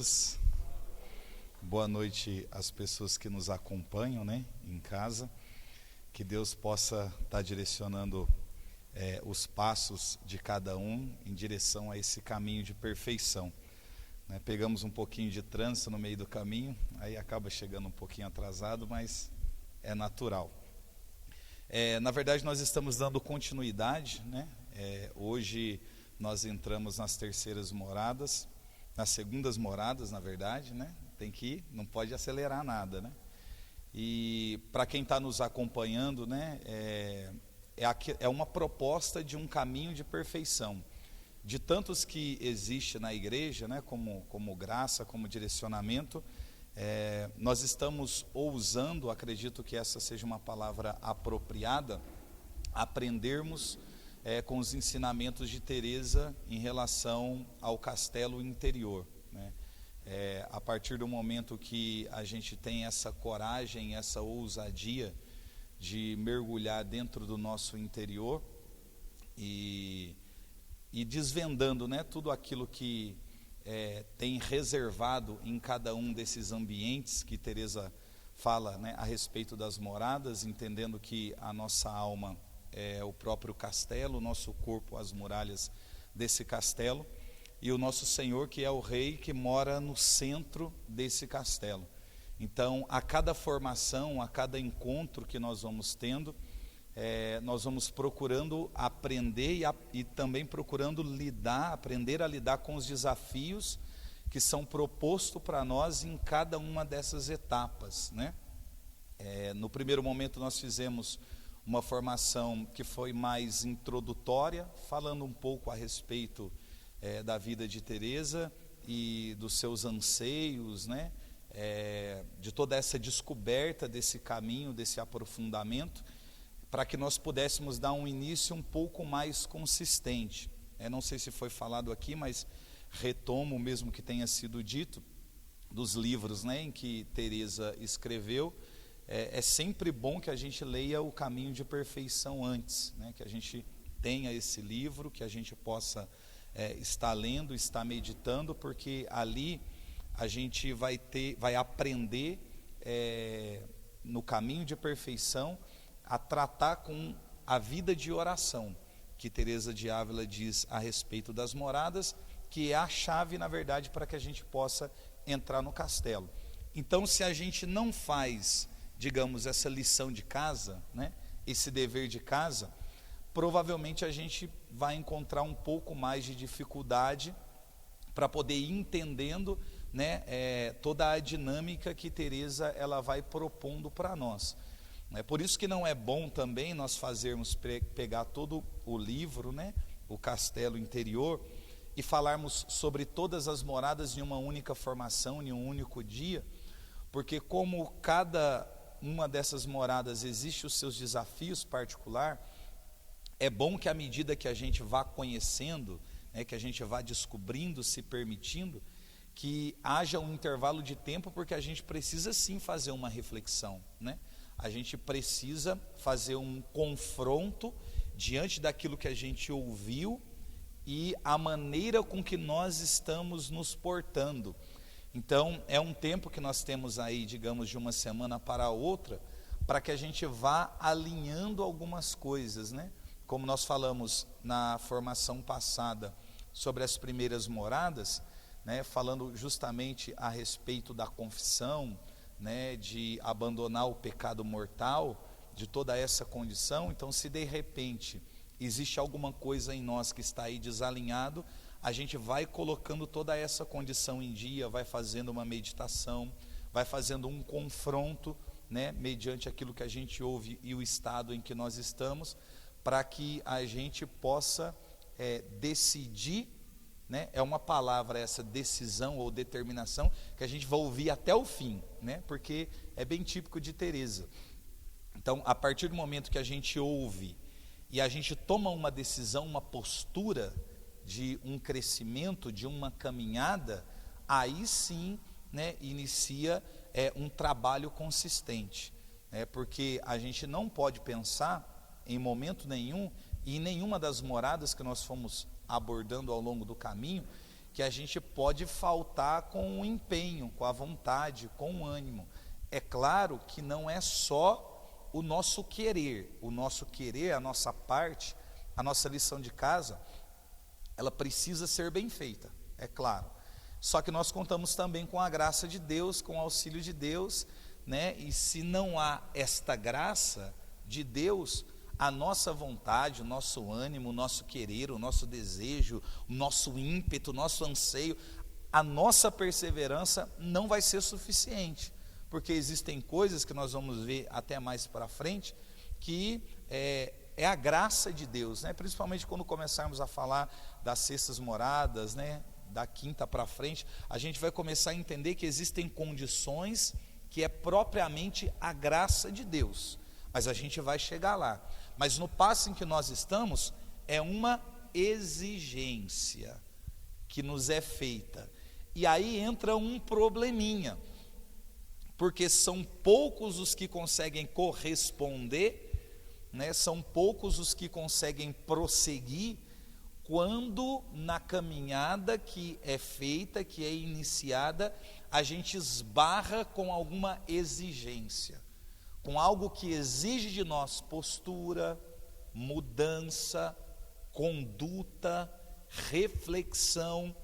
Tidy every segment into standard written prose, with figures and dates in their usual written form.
todos. Boa noite às pessoas que nos acompanham, em casa. Que Deus possa estar direcionando os passos de cada um em direção a esse caminho de perfeição. Pegamos um pouquinho de trânsito no meio do caminho, aí acaba chegando um pouquinho atrasado, mas é natural. Na verdade, nós estamos dando continuidade, hoje nós entramos nas terceiras moradas, nas segundas moradas, na verdade, tem que ir, não pode acelerar nada, E para quem está nos acompanhando, é uma proposta de um caminho de perfeição, de tantos que existe na igreja, como graça, como direcionamento. Nós estamos ousando, acredito que essa seja uma palavra apropriada, aprendermos com os ensinamentos de Teresa em relação ao castelo interior. A partir do momento que a gente tem essa coragem, essa ousadia de mergulhar dentro do nosso interior e desvendando tudo aquilo que tem reservado em cada um desses ambientes que Teresa fala a respeito das moradas, entendendo que a nossa alma é o próprio castelo, o nosso corpo as muralhas desse castelo, e o nosso Senhor que é o Rei que mora no centro desse castelo. Então, a cada formação, a cada encontro que nós vamos tendo, nós vamos procurando aprender e também procurando aprender a lidar com os desafios que são propostos para nós em cada uma dessas etapas, No primeiro momento nós fizemos uma formação que foi mais introdutória, falando um pouco a respeito da vida de Teresa e dos seus anseios, de toda essa descoberta desse caminho, desse aprofundamento, para que nós pudéssemos dar um início um pouco mais consistente. Não sei se foi falado aqui, mas retomo mesmo que tenha sido dito, dos livros em que Teresa escreveu. É sempre bom que a gente leia o Caminho de Perfeição antes, que a gente tenha esse livro, que a gente possa estar lendo, estar meditando, porque ali a gente vai aprender no Caminho de Perfeição a tratar com a vida de oração, que Teresa de Ávila diz a respeito das moradas, que é a chave, na verdade, para que a gente possa entrar no castelo. Então, se a gente não faz, digamos, essa lição de casa, esse dever de casa, provavelmente a gente vai encontrar um pouco mais de dificuldade para poder ir entendendo toda a dinâmica que Teresa ela vai propondo para nós. Por isso que não é bom também nós fazermos pegar todo o livro, o Castelo Interior, e falarmos sobre todas as moradas em uma única formação, em um único dia, porque como cada uma dessas moradas existe os seus desafios particulares, é bom que à medida que a gente vá conhecendo, que a gente vá descobrindo, se permitindo, que haja um intervalo de tempo, porque a gente precisa sim fazer uma reflexão, A gente precisa fazer um confronto diante daquilo que a gente ouviu e a maneira com que nós estamos nos portando. Então, é um tempo que nós temos aí, digamos, de uma semana para a outra, para que a gente vá alinhando algumas coisas, Como nós falamos na formação passada sobre as primeiras moradas, falando justamente a respeito da confissão, de abandonar o pecado mortal, de toda essa condição. Então, se de repente existe alguma coisa em nós que está aí desalinhado, a gente vai colocando toda essa condição em dia, vai fazendo uma meditação, vai fazendo um confronto, mediante aquilo que a gente ouve e o estado em que nós estamos, para que a gente possa decidir, é uma palavra essa, decisão ou determinação, que a gente vai ouvir até o fim, porque é bem típico de Teresa. Então, a partir do momento que a gente ouve e a gente toma uma decisão, uma postura de um crescimento, de uma caminhada, aí sim inicia um trabalho consistente, porque a gente não pode pensar em momento nenhum, e em nenhuma das moradas que nós fomos abordando ao longo do caminho, que a gente pode faltar com o empenho, com a vontade, com o ânimo. É claro que não é só o nosso querer, a nossa parte, a nossa lição de casa, ela precisa ser bem feita, é claro. Só que nós contamos também com a graça de Deus, com o auxílio de Deus, né? E se não há esta graça de Deus, a nossa vontade, o nosso ânimo, o nosso querer, o nosso desejo, o nosso ímpeto, o nosso anseio, a nossa perseverança não vai ser suficiente, porque existem coisas que nós vamos ver até mais para frente, que é a graça de Deus, né? Principalmente quando começarmos a falar das sextas moradas, né? Da quinta para frente, a gente vai começar a entender que existem condições que é propriamente a graça de Deus, mas a gente vai chegar lá. Mas no passo em que nós estamos, é uma exigência que nos é feita, e aí entra um probleminha, porque são poucos os que conseguem corresponder, né? São poucos os que conseguem prosseguir, quando na caminhada que é feita, que é iniciada, a gente esbarra com alguma exigência, com algo que exige de nós postura, mudança, conduta, reflexão.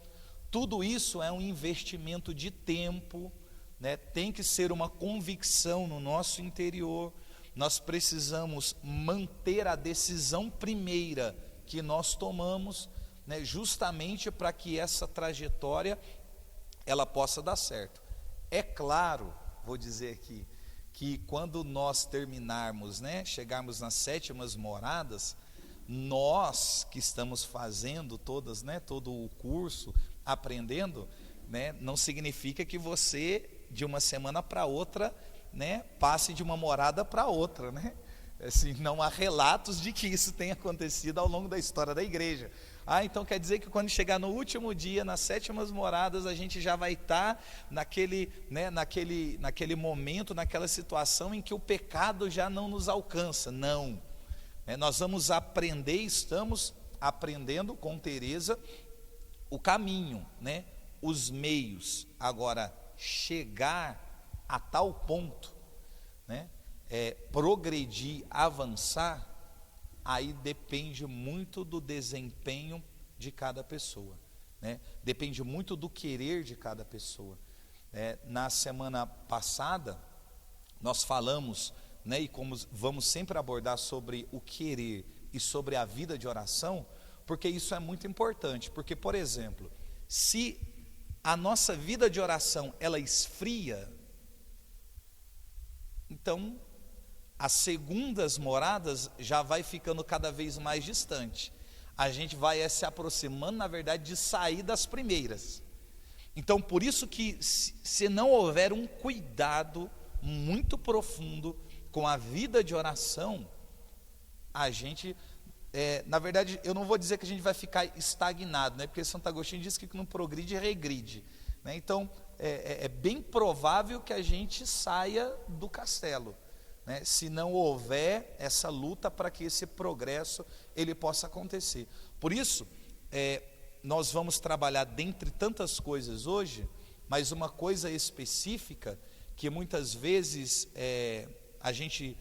Tudo isso é um investimento de tempo, né? Tem que ser uma convicção no nosso interior. Nós precisamos manter a decisão primeira que nós tomamos, né, justamente para que essa trajetória ela possa dar certo. É claro, vou dizer aqui, que quando nós terminarmos, né, chegarmos nas sétimas moradas, nós que estamos fazendo todas, né, todo o curso, aprendendo, né, não significa que você de uma semana para outra, né, passe de uma morada para outra, né? Assim, não há relatos de que isso tenha acontecido ao longo da história da igreja. Então quer dizer que quando chegar no último dia, nas sétimas moradas, a gente já vai estar naquele momento, naquela situação em que o pecado já não nos alcança. Não, nós vamos aprender, estamos aprendendo com Teresa o caminho, né? Os meios. Agora, chegar a tal ponto, né? Progredir, avançar, aí depende muito do desempenho de cada pessoa, né? Depende muito do querer de cada pessoa. Na semana passada, nós falamos, né, e como vamos sempre abordar sobre o querer e sobre a vida de oração, porque isso é muito importante, porque, por exemplo, se a nossa vida de oração, ela esfria, então as segundas moradas já vai ficando cada vez mais distante. A gente vai se aproximando, na verdade, de sair das primeiras. Então, por isso que se não houver um cuidado muito profundo com a vida de oração, a gente, na verdade, eu não vou dizer que a gente vai ficar estagnado, né? Porque Santo Agostinho diz que não progride, regride, né? Então, é bem provável que a gente saia do castelo, né, se não houver essa luta para que esse progresso ele possa acontecer. Por isso, nós vamos trabalhar dentre tantas coisas hoje, mas uma coisa específica que muitas vezes a gente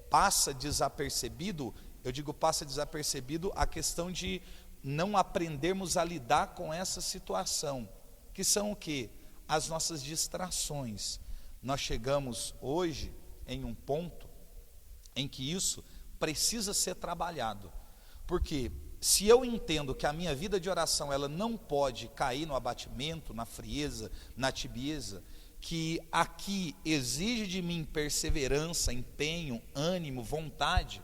passa desapercebido. Eu digo passa desapercebido a questão de não aprendermos a lidar com essa situação, que são o quê? As nossas distrações. Nós chegamos hoje em um ponto em que isso precisa ser trabalhado, porque se eu entendo que a minha vida de oração ela não pode cair no abatimento, na frieza, na tibieza, que aqui exige de mim perseverança, empenho, ânimo, vontade,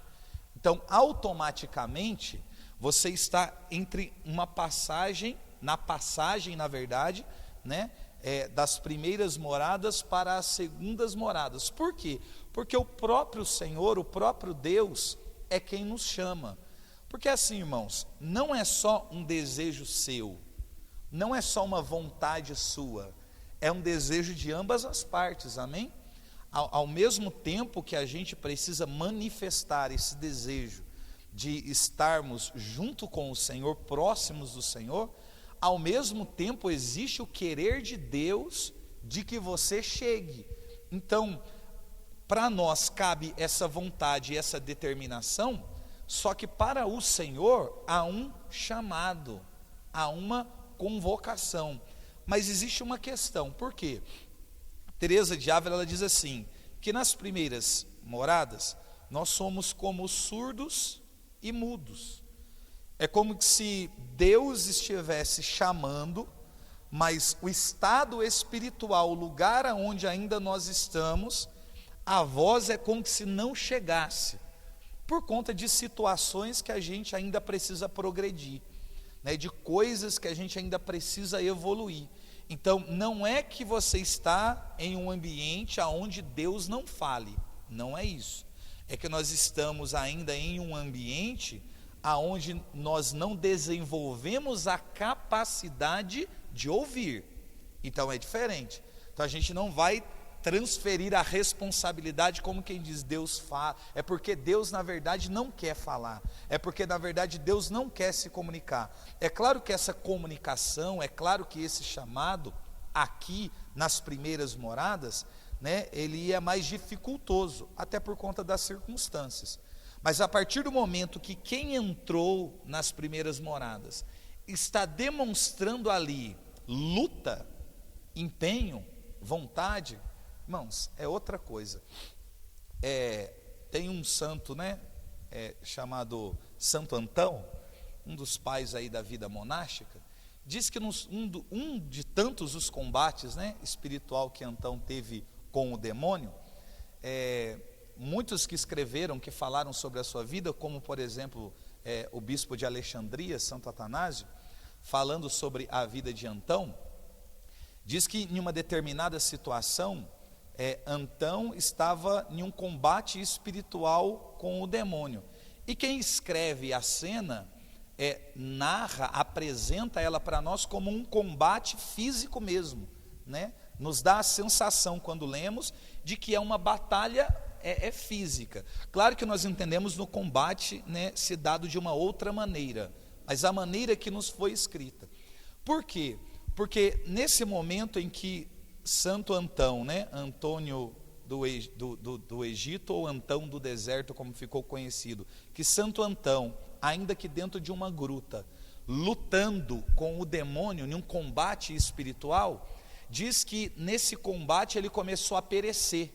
então automaticamente você está entre uma passagem, na verdade, né, das primeiras moradas para as segundas moradas. Por quê? Porque o próprio Senhor, o próprio Deus é quem nos chama. Porque assim, irmãos, não é só um desejo seu, não é só uma vontade sua, é um desejo de ambas as partes, amém? Ao mesmo tempo que a gente precisa manifestar esse desejo de estarmos junto com o Senhor, próximos do Senhor, ao mesmo tempo existe o querer de Deus de que você chegue. Então, para nós cabe essa vontade e essa determinação, só que para o Senhor há um chamado, há uma convocação. Mas existe uma questão, por quê? Teresa de Ávila, ela diz assim, que nas primeiras moradas, nós somos como surdos e mudos. É como se Deus estivesse chamando, mas o estado espiritual, o lugar aonde ainda nós estamos, a voz é como se não chegasse, por conta de situações que a gente ainda precisa progredir, né, de coisas que a gente ainda precisa evoluir. Então, não é que você está em um ambiente onde Deus não fale, não é isso. É que nós estamos ainda em um ambiente onde nós não desenvolvemos a capacidade de ouvir. Então é diferente. Então a gente não vai transferir a responsabilidade como quem diz Deus fala. É porque Deus na verdade não quer falar. É porque na verdade Deus não quer se comunicar. É claro que essa comunicação, é claro que esse chamado aqui nas primeiras moradas, né, ele é mais dificultoso, até por conta das circunstâncias. Mas a partir do momento que quem entrou nas primeiras moradas está demonstrando ali luta, empenho, vontade, irmãos, é outra coisa. Tem um santo, né, chamado Santo Antão, um dos pais aí da vida monástica, diz que um de tantos os combates, né, espiritual que Antão teve com o demônio, muitos que escreveram, que falaram sobre a sua vida, como por exemplo o bispo de Alexandria, Santo Atanásio, falando sobre a vida de Antão, diz que em uma determinada situação, Antão estava em um combate espiritual com o demônio, e quem escreve a cena, narra, apresenta ela para nós como um combate físico mesmo, né? Nos dá a sensação, quando lemos, de que é uma batalha física. Claro que nós entendemos no combate, né, se dado de uma outra maneira, mas a maneira que nos foi escrita. Por quê? Porque nesse momento em que Santo Antão, né, Antônio do Egito, ou Antão do deserto, como ficou conhecido, que Santo Antão, ainda que dentro de uma gruta, lutando com o demônio, em um combate espiritual, diz que nesse combate ele começou a perecer,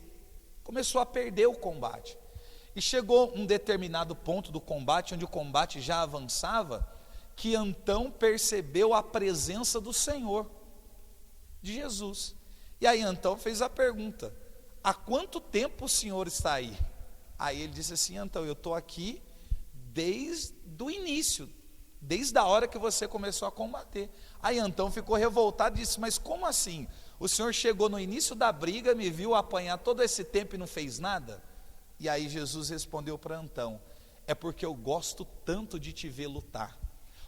começou a perder o combate, e chegou um determinado ponto do combate, onde o combate já avançava, que Antão percebeu a presença do Senhor, de Jesus, e aí Antão fez a pergunta: há quanto tempo o Senhor está aí? Aí ele disse assim: Antão, eu estou aqui desde o início, desde a hora que você começou a combater. Aí Antão ficou revoltado e disse: mas como assim? O Senhor chegou no início da briga, me viu apanhar todo esse tempo e não fez nada? E aí Jesus respondeu para Antão: é porque eu gosto tanto de te ver lutar.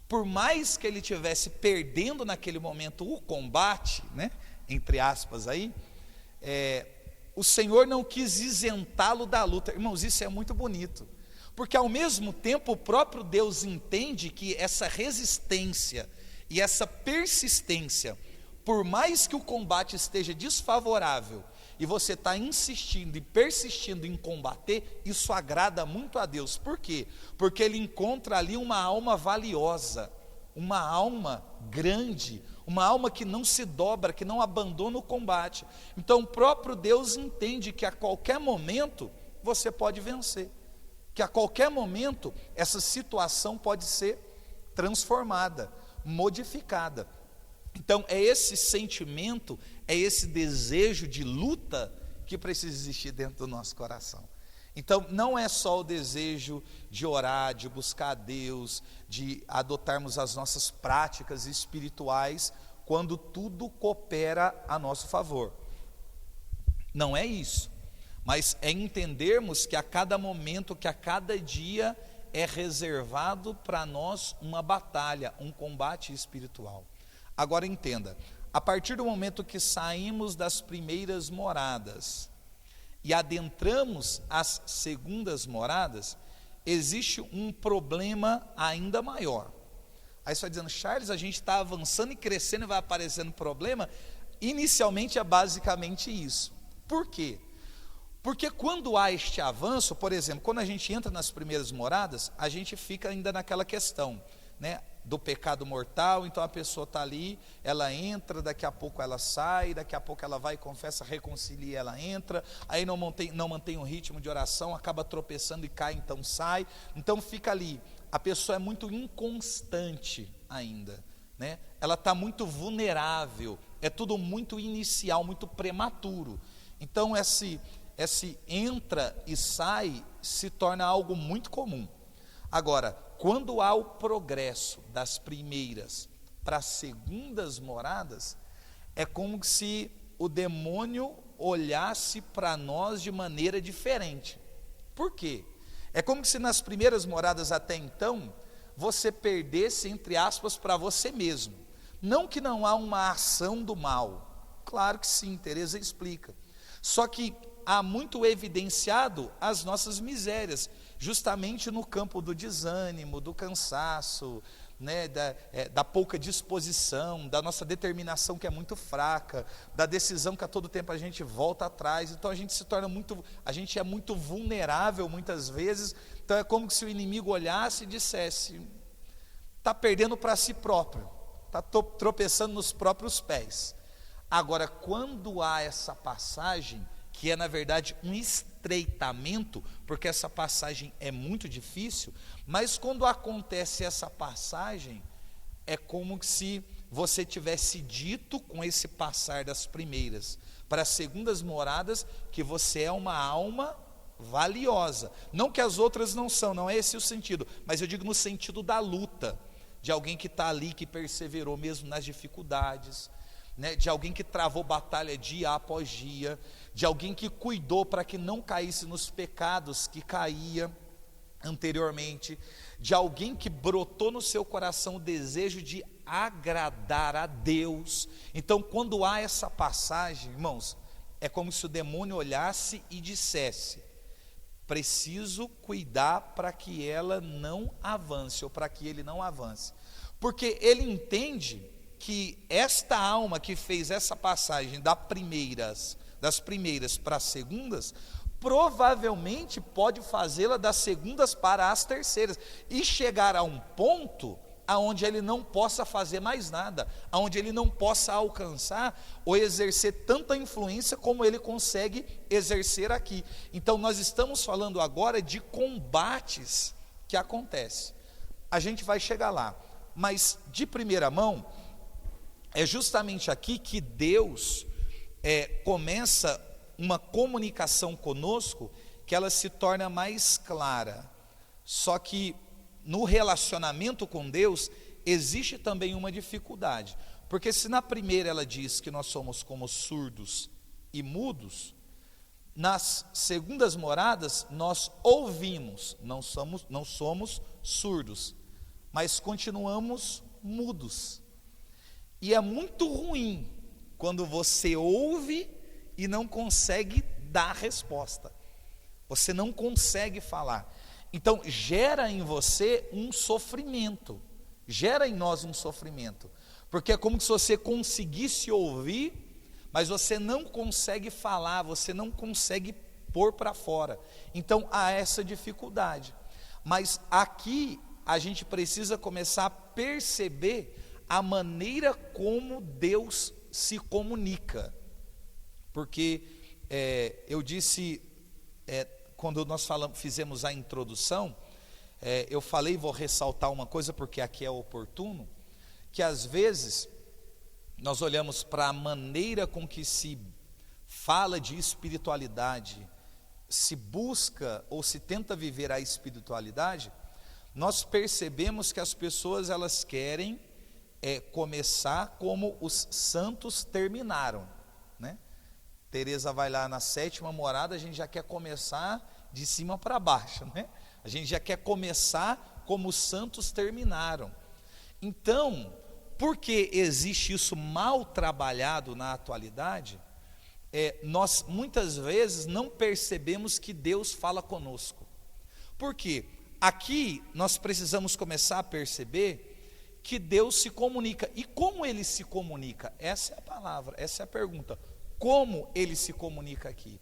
Por mais que ele estivesse perdendo naquele momento o combate, né, entre aspas aí, o Senhor não quis isentá-lo da luta. Irmãos, isso é muito bonito, porque ao mesmo tempo o próprio Deus entende que essa resistência e essa persistência, por mais que o combate esteja desfavorável, e você está insistindo e persistindo em combater, isso agrada muito a Deus. Por quê? Porque Ele encontra ali uma alma valiosa, uma alma grande, uma alma que não se dobra, que não abandona o combate. Então o próprio Deus entende que a qualquer momento você pode vencer, que a qualquer momento essa situação pode ser transformada, modificada. Então é esse sentimento, é esse desejo de luta que precisa existir dentro do nosso coração. Então não é só o desejo de orar, de buscar a Deus, de adotarmos as nossas práticas espirituais quando tudo coopera a nosso favor. Não é isso, mas é entendermos que a cada momento, que a cada dia é reservado para nós uma batalha, um combate espiritual. Agora entenda, a partir do momento que saímos das primeiras moradas e adentramos as segundas moradas, existe um problema ainda maior. Aí você vai dizendo, Charles, a gente está avançando e crescendo e vai aparecendo problema. Inicialmente é basicamente isso. Por quê? Porque quando há este avanço, por exemplo, quando a gente entra nas primeiras moradas, a gente fica ainda naquela questão, né, do pecado mortal. Então a pessoa está ali, ela entra, daqui a pouco ela sai, daqui a pouco ela vai, confessa, reconcilia, ela entra, aí não mantém um ritmo de oração, acaba tropeçando e cai, então sai. Então fica ali, a pessoa é muito inconstante ainda, né? Ela está muito vulnerável, é tudo muito inicial, muito prematuro. Então esse entra e sai se torna algo muito comum. Agora, quando há o progresso das primeiras para as segundas moradas, é como se o demônio olhasse para nós de maneira diferente. Por quê? É como se nas primeiras moradas até então, você perdesse, entre aspas, para você mesmo. Não que não há uma ação do mal. Claro que sim, Teresa explica. Só que há muito evidenciado as nossas misérias, justamente no campo do desânimo, do cansaço, né, da pouca disposição, da nossa determinação que é muito fraca, da decisão que a todo tempo a gente volta atrás. Então a gente é muito vulnerável muitas vezes. Então é como se o inimigo olhasse e dissesse, está perdendo para si próprio, está tropeçando nos próprios pés. Agora, quando há essa passagem, que é na verdade um estreitamento, porque essa passagem é muito difícil, mas quando acontece essa passagem, é como se você tivesse dito com esse passar das primeiras para as segundas moradas, que você é uma alma valiosa. Não que as outras não são, não é esse o sentido, mas eu digo no sentido da luta, de alguém que está ali, que perseverou mesmo nas dificuldades, né, de alguém que travou batalha dia após dia, de alguém que cuidou para que não caísse nos pecados que caía anteriormente, de alguém que brotou no seu coração o desejo de agradar a Deus. Então, quando há essa passagem, irmãos, é como se o demônio olhasse e dissesse, preciso cuidar para que ela não avance, ou para que ele não avance, porque ele entende que esta alma que fez essa passagem das primeiras para as segundas, provavelmente pode fazê-la das segundas para as terceiras, e chegar a um ponto aonde ele não possa fazer mais nada, aonde ele não possa alcançar ou exercer tanta influência como ele consegue exercer aqui. Então nós estamos falando agora de combates que acontecem. A gente vai chegar lá, mas de primeira mão, é justamente aqui que Deus começa uma comunicação conosco, que ela se torna mais clara. Só que no relacionamento com Deus existe também uma dificuldade, porque se na primeira ela diz que nós somos como surdos e mudos, nas segundas moradas nós ouvimos, não somos surdos, mas continuamos mudos. E é muito ruim quando você ouve e não consegue dar resposta. Você não consegue falar. Então, gera em você um sofrimento. Gera em nós um sofrimento. Porque é como se você conseguisse ouvir, mas você não consegue falar, você não consegue pôr para fora. Então, há essa dificuldade. Mas aqui, a gente precisa começar a perceber a maneira como Deus se comunica, porque eu disse, quando nós fizemos a introdução, eu falei, vou ressaltar uma coisa, porque aqui é oportuno, que às vezes nós olhamos para a maneira com que se fala de espiritualidade, se busca ou se tenta viver a espiritualidade, nós percebemos que as pessoas elas querem começar como os santos terminaram, né? Teresa vai lá na sétima morada, a gente já quer começar de cima para baixo, né? A gente já quer começar como os santos terminaram. Então, porque existe isso mal trabalhado na atualidade, nós muitas vezes não percebemos que Deus fala conosco. Por quê? Aqui nós precisamos começar a perceber que Deus se comunica. E como ele se comunica? Essa é a palavra, essa é a pergunta. Como ele se comunica aqui?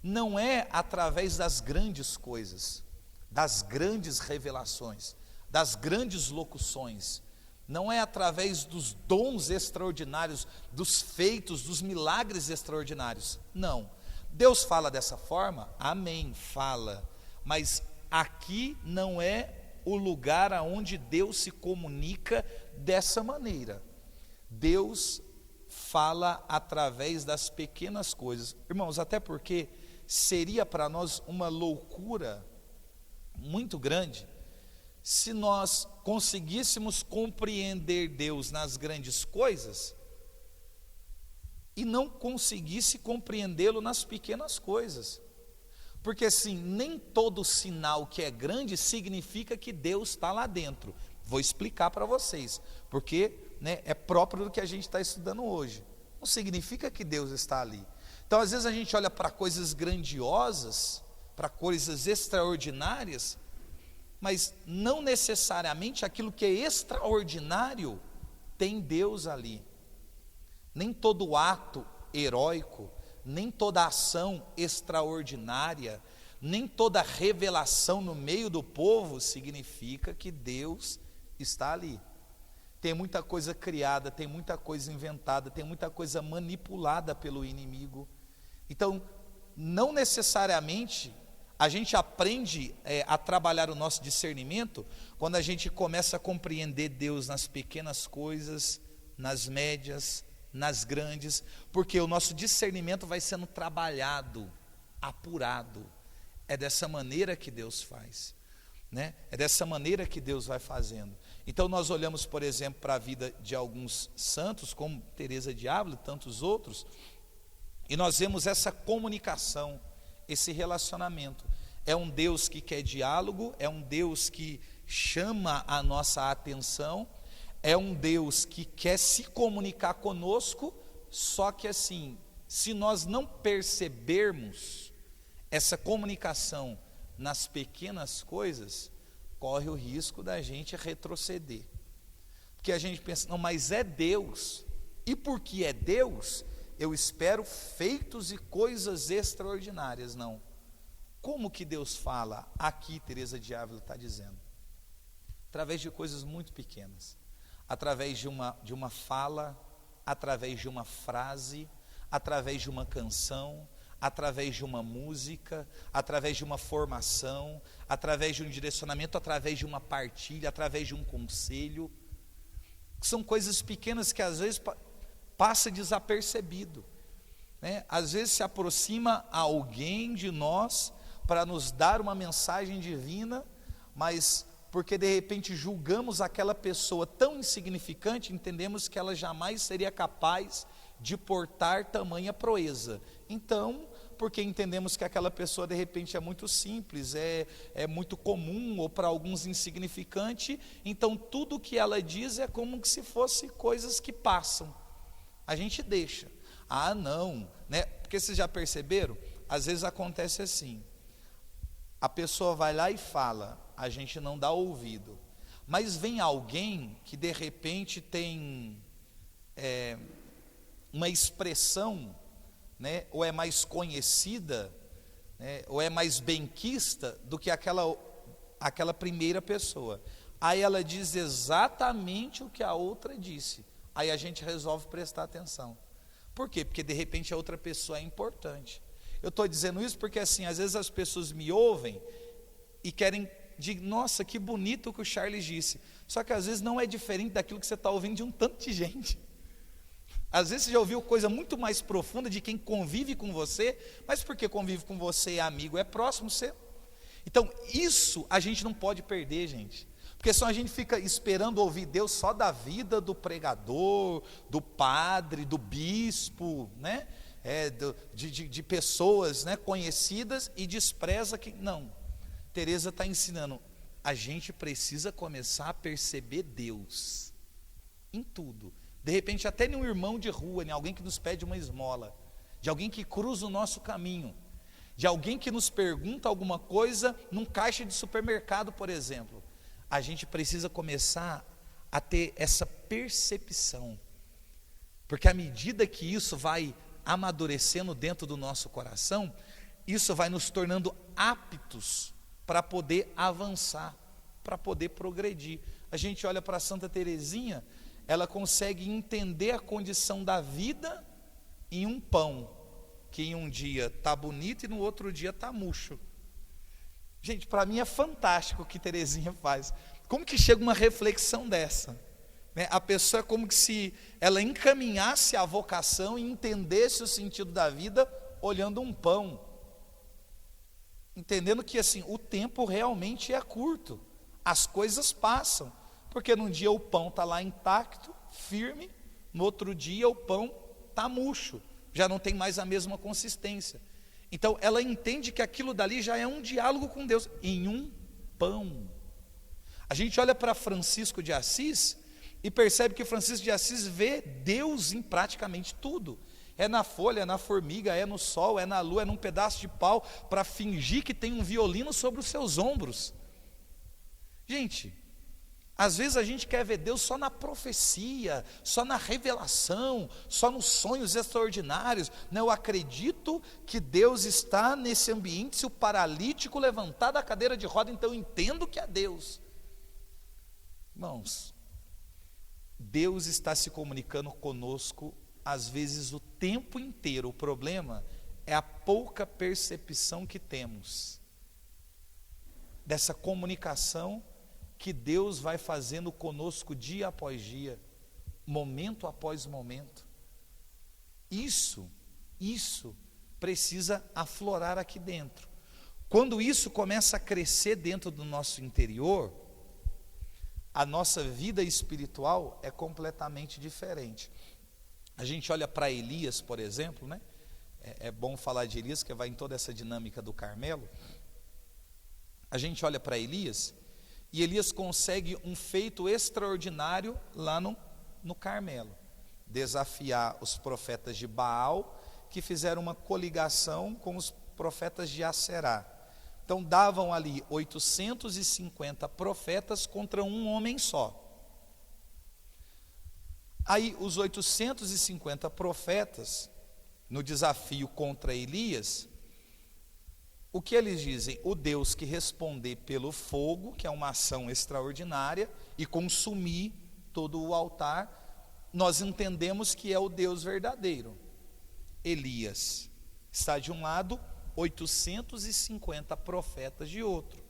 Não é através das grandes coisas, das grandes revelações, das grandes locuções, não é através dos dons extraordinários, dos feitos, dos milagres extraordinários. Não. Deus fala dessa forma? Amém, fala. Mas aqui não é o lugar aonde Deus se comunica dessa maneira. Deus fala através das pequenas coisas. Irmãos, até porque seria para nós uma loucura muito grande se nós conseguíssemos compreender Deus nas grandes coisas e não conseguisse compreendê-lo nas pequenas coisas. Porque assim, nem todo sinal que é grande significa que Deus está lá dentro. Vou explicar para vocês, porque é próprio do que a gente está estudando hoje. Não significa que Deus está ali. Então às vezes a gente olha para coisas grandiosas, para coisas extraordinárias, mas não necessariamente aquilo que é extraordinário tem Deus ali. Nem todo ato heróico, nem toda ação extraordinária, nem toda revelação no meio do povo significa que Deus está ali. Tem muita coisa criada, tem muita coisa inventada, tem muita coisa manipulada pelo inimigo. Então, não necessariamente a gente aprende a trabalhar o nosso discernimento quando a gente começa a compreender Deus nas pequenas coisas, nas médias, nas grandes, porque o nosso discernimento vai sendo trabalhado, apurado. É dessa maneira que Deus faz, É dessa maneira que Deus vai fazendo. Então nós olhamos, por exemplo, para a vida de alguns santos, como Teresa de Ávila e tantos outros, e nós vemos essa comunicação, esse relacionamento. É um Deus que quer diálogo, é um Deus que chama a nossa atenção, é um Deus que quer se comunicar conosco, só que assim, se nós não percebermos essa comunicação nas pequenas coisas, corre o risco da gente retroceder. Porque a gente pensa, não, mas é Deus, e porque é Deus, eu espero feitos e coisas extraordinárias. Não. Como que Deus fala? Aqui Teresa de Ávila está dizendo, através de coisas muito pequenas, através de uma fala, através de uma frase, através de uma canção, através de uma música, através de uma formação, através de um direcionamento, através de uma partilha, através de um conselho. São coisas pequenas que às vezes passa desapercebido, Às vezes se aproxima alguém de nós para nos dar uma mensagem divina, mas porque de repente julgamos aquela pessoa tão insignificante, entendemos que ela jamais seria capaz de portar tamanha proeza. Então, porque entendemos que aquela pessoa de repente é muito simples, é muito comum, ou para alguns insignificante, então tudo que ela diz é como se fosse coisas que passam. A gente deixa. Ah, não, Porque vocês já perceberam? Às vezes acontece assim, a pessoa vai lá e fala, a gente não dá ouvido, mas vem alguém que de repente tem uma expressão, ou é mais conhecida, ou é mais benquista do que aquela primeira pessoa. Aí ela diz exatamente o que a outra disse. Aí a gente resolve prestar atenção. Por quê? Porque de repente a outra pessoa é importante. Eu estou dizendo isso porque assim, às vezes as pessoas me ouvem e querem dizer, nossa, que bonito o que o Charles disse. Só que às vezes não é diferente daquilo que você está ouvindo de um tanto de gente. Às vezes você já ouviu coisa muito mais profunda de quem convive com você, mas porque convive com você, é amigo, é próximo, você. Então isso a gente não pode perder, gente. Porque senão a gente fica esperando ouvir Deus só da vida do pregador, do padre, do bispo, de pessoas conhecidas, e despreza que. Não, Teresa está ensinando, a gente precisa começar a perceber Deus em tudo. De repente até em um irmão de rua, em alguém que nos pede uma esmola, de alguém que cruza o nosso caminho, de alguém que nos pergunta alguma coisa num caixa de supermercado, por exemplo. A gente precisa começar a ter essa percepção, porque à medida que isso vai amadurecendo dentro do nosso coração, isso vai nos tornando aptos para poder avançar, para poder progredir. A gente olha para Santa Teresinha, ela consegue entender a condição da vida em um pão, que em um dia está bonito e no outro dia está murcho. Gente, para mim é fantástico o que Teresinha faz. Como que chega uma reflexão dessa? A pessoa é como se ela encaminhasse a vocação e entendesse o sentido da vida olhando um pão, entendendo que assim, o tempo realmente é curto, as coisas passam, porque num dia o pão está lá intacto, firme, no outro dia o pão está murcho, já não tem mais a mesma consistência. Então ela entende que aquilo dali já é um diálogo com Deus, em um pão. A gente olha para Francisco de Assis e percebe que Francisco de Assis vê Deus em praticamente tudo. É na folha, é na formiga, é no sol, é na lua, é num pedaço de pau, para fingir que tem um violino sobre os seus ombros. Gente, às vezes a gente quer ver Deus só na profecia, só na revelação, só nos sonhos extraordinários. Não, eu acredito que Deus está nesse ambiente. Se o paralítico levantar da cadeira de roda, então eu entendo que é Deus. Irmãos, Deus está se comunicando conosco às vezes o tempo inteiro. O problema é a pouca percepção que temos dessa comunicação que Deus vai fazendo conosco dia após dia, momento após momento. Isso precisa aflorar aqui dentro. Quando isso começa a crescer dentro do nosso interior, a nossa vida espiritual é completamente diferente. A gente olha para Elias, por exemplo, né? É bom falar de Elias, que vai em toda essa dinâmica do Carmelo. A gente olha para Elias, e Elias consegue um feito extraordinário lá no Carmelo. Desafiar os profetas de Baal, que fizeram uma coligação com os profetas de Aserá. Então davam ali 850 profetas contra um homem só. Aí os 850 profetas, no desafio contra Elias, o que eles dizem? O Deus que responder pelo fogo, que é uma ação extraordinária, e consumir todo o altar, nós entendemos que é o Deus verdadeiro. Elias está de um lado, 850 profetas de outro.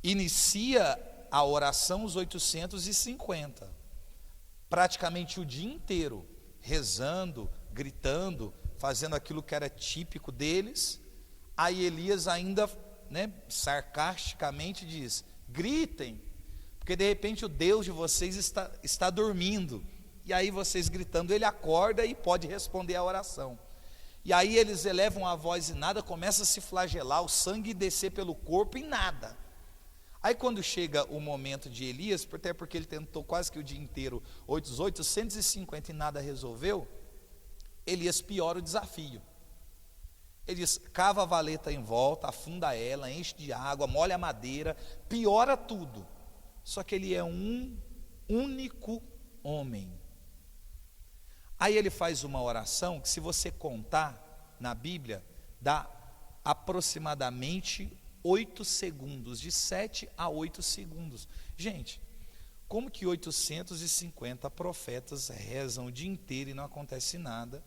Inicia a oração os 850, praticamente o dia inteiro, rezando, gritando, fazendo aquilo que era típico deles. Aí Elias ainda, sarcasticamente diz: gritem, porque de repente o Deus de vocês está dormindo. E aí vocês gritando, ele acorda e pode responder a oração. E aí eles elevam a voz e nada, começa a se flagelar, o sangue descer pelo corpo e nada. Aí quando chega o momento de Elias, até porque ele tentou quase que o dia inteiro, 850 e nada resolveu, Elias piora o desafio. Ele diz: cava a valeta em volta, afunda ela, enche de água, molha a madeira, piora tudo. Só que ele é um único homem. Aí ele faz uma oração que, se você contar na Bíblia, dá aproximadamente 8 segundos, de 7 a 8 segundos. Gente, como que 850 profetas rezam o dia inteiro e não acontece nada?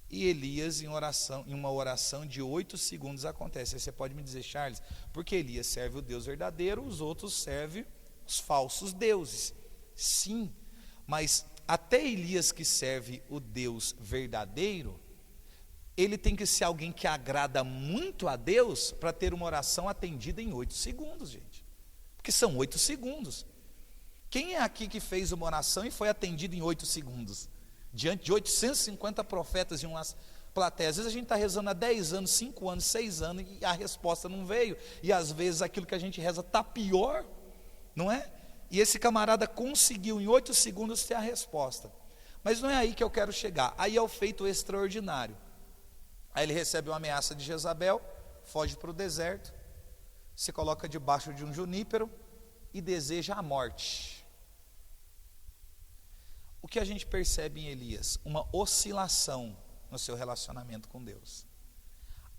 E Elias, em uma oração de 8 segundos, acontece. Aí você pode me dizer: Charles, porque Elias serve o Deus verdadeiro, os outros servem os falsos deuses. Sim, mas até Elias, que serve o Deus verdadeiro, ele tem que ser alguém que agrada muito a Deus para ter uma oração atendida em 8 segundos, gente. Porque são 8 segundos. Quem é aqui que fez uma oração e foi atendido em 8 segundos? Diante de 850 profetas em uma plateia. Às vezes a gente está rezando há 10 anos, 5 anos, 6 anos e a resposta não veio. E às vezes aquilo que a gente reza está pior, não é? E esse camarada conseguiu em 8 segundos ter a resposta. Mas não é aí que eu quero chegar. Aí é o feito extraordinário. Aí ele recebe uma ameaça de Jezabel, foge para o deserto, se coloca debaixo de um junípero e deseja a morte. O que a gente percebe em Elias? Uma oscilação no seu relacionamento com Deus.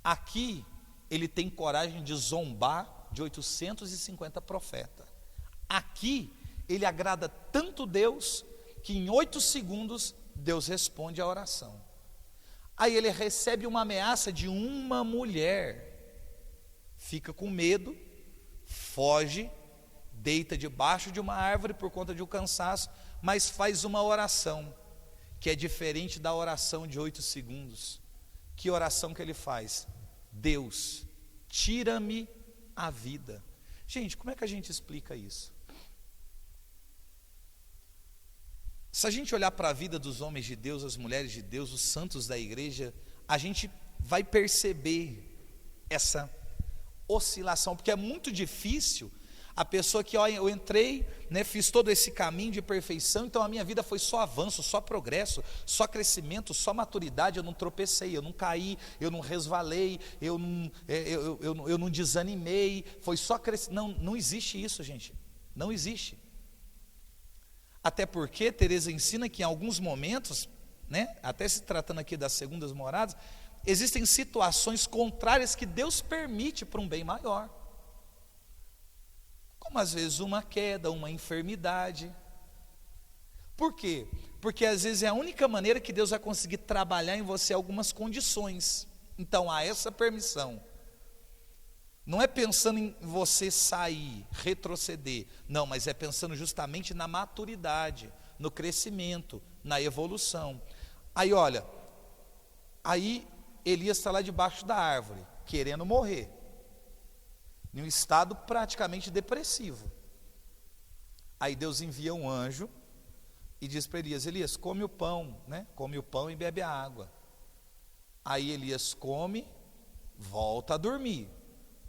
Aqui, ele tem coragem de zombar de 850 profetas. Aqui, ele agrada tanto Deus, que em 8 segundos, Deus responde à oração. Aí ele recebe uma ameaça de uma mulher, fica com medo, foge, deita debaixo de uma árvore por conta de um cansaço, mas faz uma oração, que é diferente da oração de 8 segundos. Que oração que ele faz? Deus, tira-me a vida. Gente, como é que a gente explica isso? Se a gente olhar para a vida dos homens de Deus, as mulheres de Deus, os santos da igreja, a gente vai perceber essa oscilação, porque é muito difícil a pessoa que, olha, eu entrei, né, fiz todo esse caminho de perfeição, então a minha vida foi só avanço, só progresso, só crescimento, só maturidade, eu não tropecei, eu não caí, eu não resvalei, eu não desanimei, foi só crescimento. Não, não existe isso, gente, não existe. Até porque Teresa ensina que em alguns momentos, né, até se tratando aqui das segundas moradas, existem situações contrárias que Deus permite para um bem maior. Como às vezes uma queda, uma enfermidade. Por quê? Porque às vezes é a única maneira que Deus vai conseguir trabalhar em você algumas condições. Então há essa permissão. Não é pensando em você sair, retroceder, não, mas é pensando justamente na maturidade, no crescimento, na evolução. Aí olha, aí Elias está lá debaixo da árvore, querendo morrer, em um estado praticamente depressivo. Aí Deus envia um anjo e diz para Elias: Elias, come o pão, né? Come o pão e bebe a água. Aí Elias come, volta a dormir.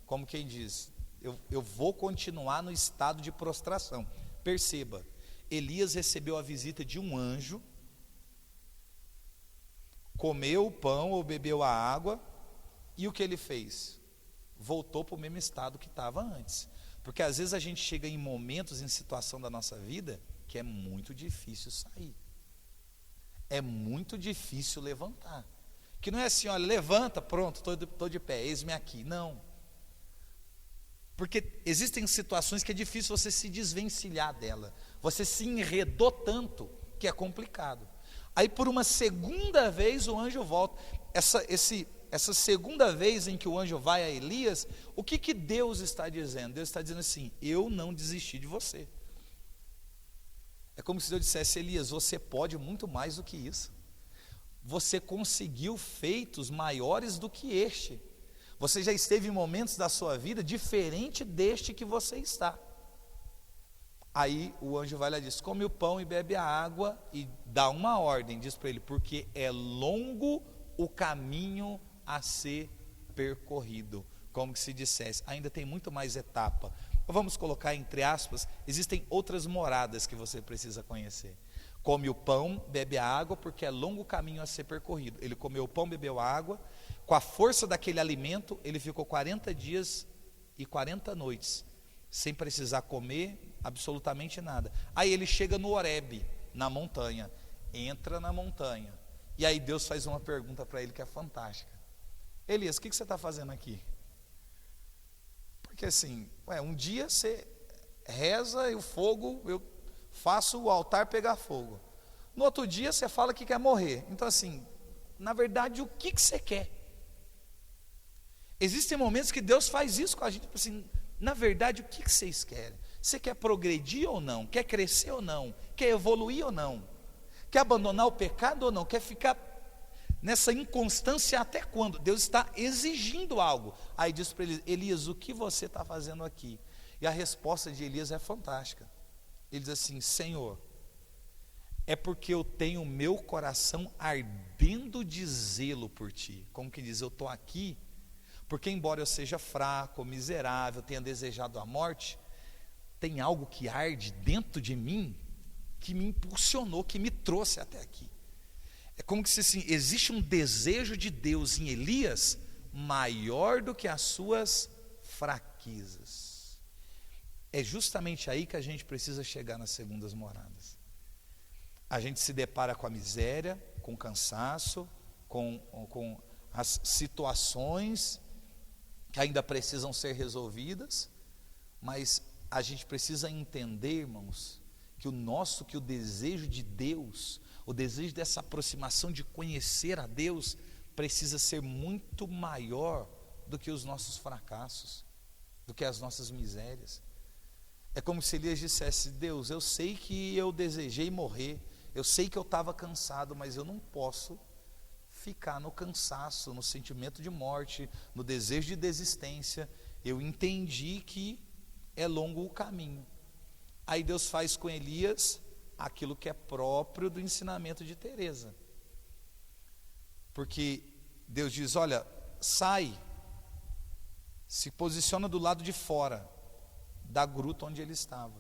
Como quem diz, eu vou continuar no estado de prostração. Perceba, Elias recebeu a visita de um anjo, comeu o pão ou bebeu a água, e o que ele fez? Voltou para o mesmo estado que estava antes. Porque às vezes a gente chega em momentos, em situação da nossa vida, que é muito difícil sair. É muito difícil levantar. Que não é assim, olha, levanta, pronto, estou de pé, eis-me aqui. Não. Porque existem situações que é difícil você se desvencilhar dela. Você se enredou tanto que é complicado. Aí por uma segunda vez o anjo volta. Essa segunda vez em que o anjo vai a Elias, o que Deus está dizendo? Deus está dizendo assim: eu não desisti de você. É como se Deus dissesse: Elias, você pode muito mais do que isso. Você conseguiu feitos maiores do que este. Você já esteve em momentos da sua vida diferente deste que você está. Aí o anjo vai lá e diz: come o pão e bebe a água, e dá uma ordem, diz para ele: porque é longo o caminho a ser percorrido. Como que se dissesse, ainda tem muito mais etapa. Vamos colocar entre aspas, existem outras moradas que você precisa conhecer. Come o pão, bebe a água, porque é longo o caminho a ser percorrido. Ele comeu o pão, bebeu a água. Com a força daquele alimento, ele ficou 40 dias e 40 noites, sem precisar comer absolutamente nada. Aí ele chega no Horebe, na montanha, entra na montanha, e aí Deus faz uma pergunta para ele que é fantástica: Elias, o que você está fazendo aqui? Porque assim, um dia você reza e o fogo, eu faço o altar pegar fogo. No outro dia você fala que quer morrer. Então assim, na verdade, o que você quer? Existem momentos que Deus faz isso com a gente, assim, na verdade, o que vocês querem? Você quer progredir ou não? Quer crescer ou não? Quer evoluir ou não? Quer abandonar o pecado ou não? Quer ficar nessa inconstância até quando? Deus está exigindo algo. Aí diz para ele: Elias, o que você está fazendo aqui? E a resposta de Elias é fantástica. Ele diz assim: Senhor, é porque eu tenho meu coração ardendo de zelo por ti. Como que diz, eu estou aqui porque embora eu seja fraco, miserável, tenha desejado a morte, tem algo que arde dentro de mim, que me impulsionou, que me trouxe até aqui. É como que se assim, existe um desejo de Deus em Elias, maior do que as suas fraquezas. É justamente aí que a gente precisa chegar nas segundas moradas. a gente se depara com a miséria, com o cansaço, com as situações que ainda precisam ser resolvidas, mas a gente precisa entender, irmãos, que o desejo de Deus, o desejo dessa aproximação de conhecer a Deus, precisa ser muito maior do que os nossos fracassos, do que as nossas misérias. É como se Elias dissesse: Deus, eu sei que eu desejei morrer, eu sei que eu estava cansado, mas eu não posso ficar no cansaço, no sentimento de morte, no desejo de desistência. Eu entendi que é longo o caminho. Aí Deus faz com Elias aquilo que é próprio do ensinamento de Teresa, porque Deus diz: olha, sai, se posiciona do lado de fora da gruta onde ele estava,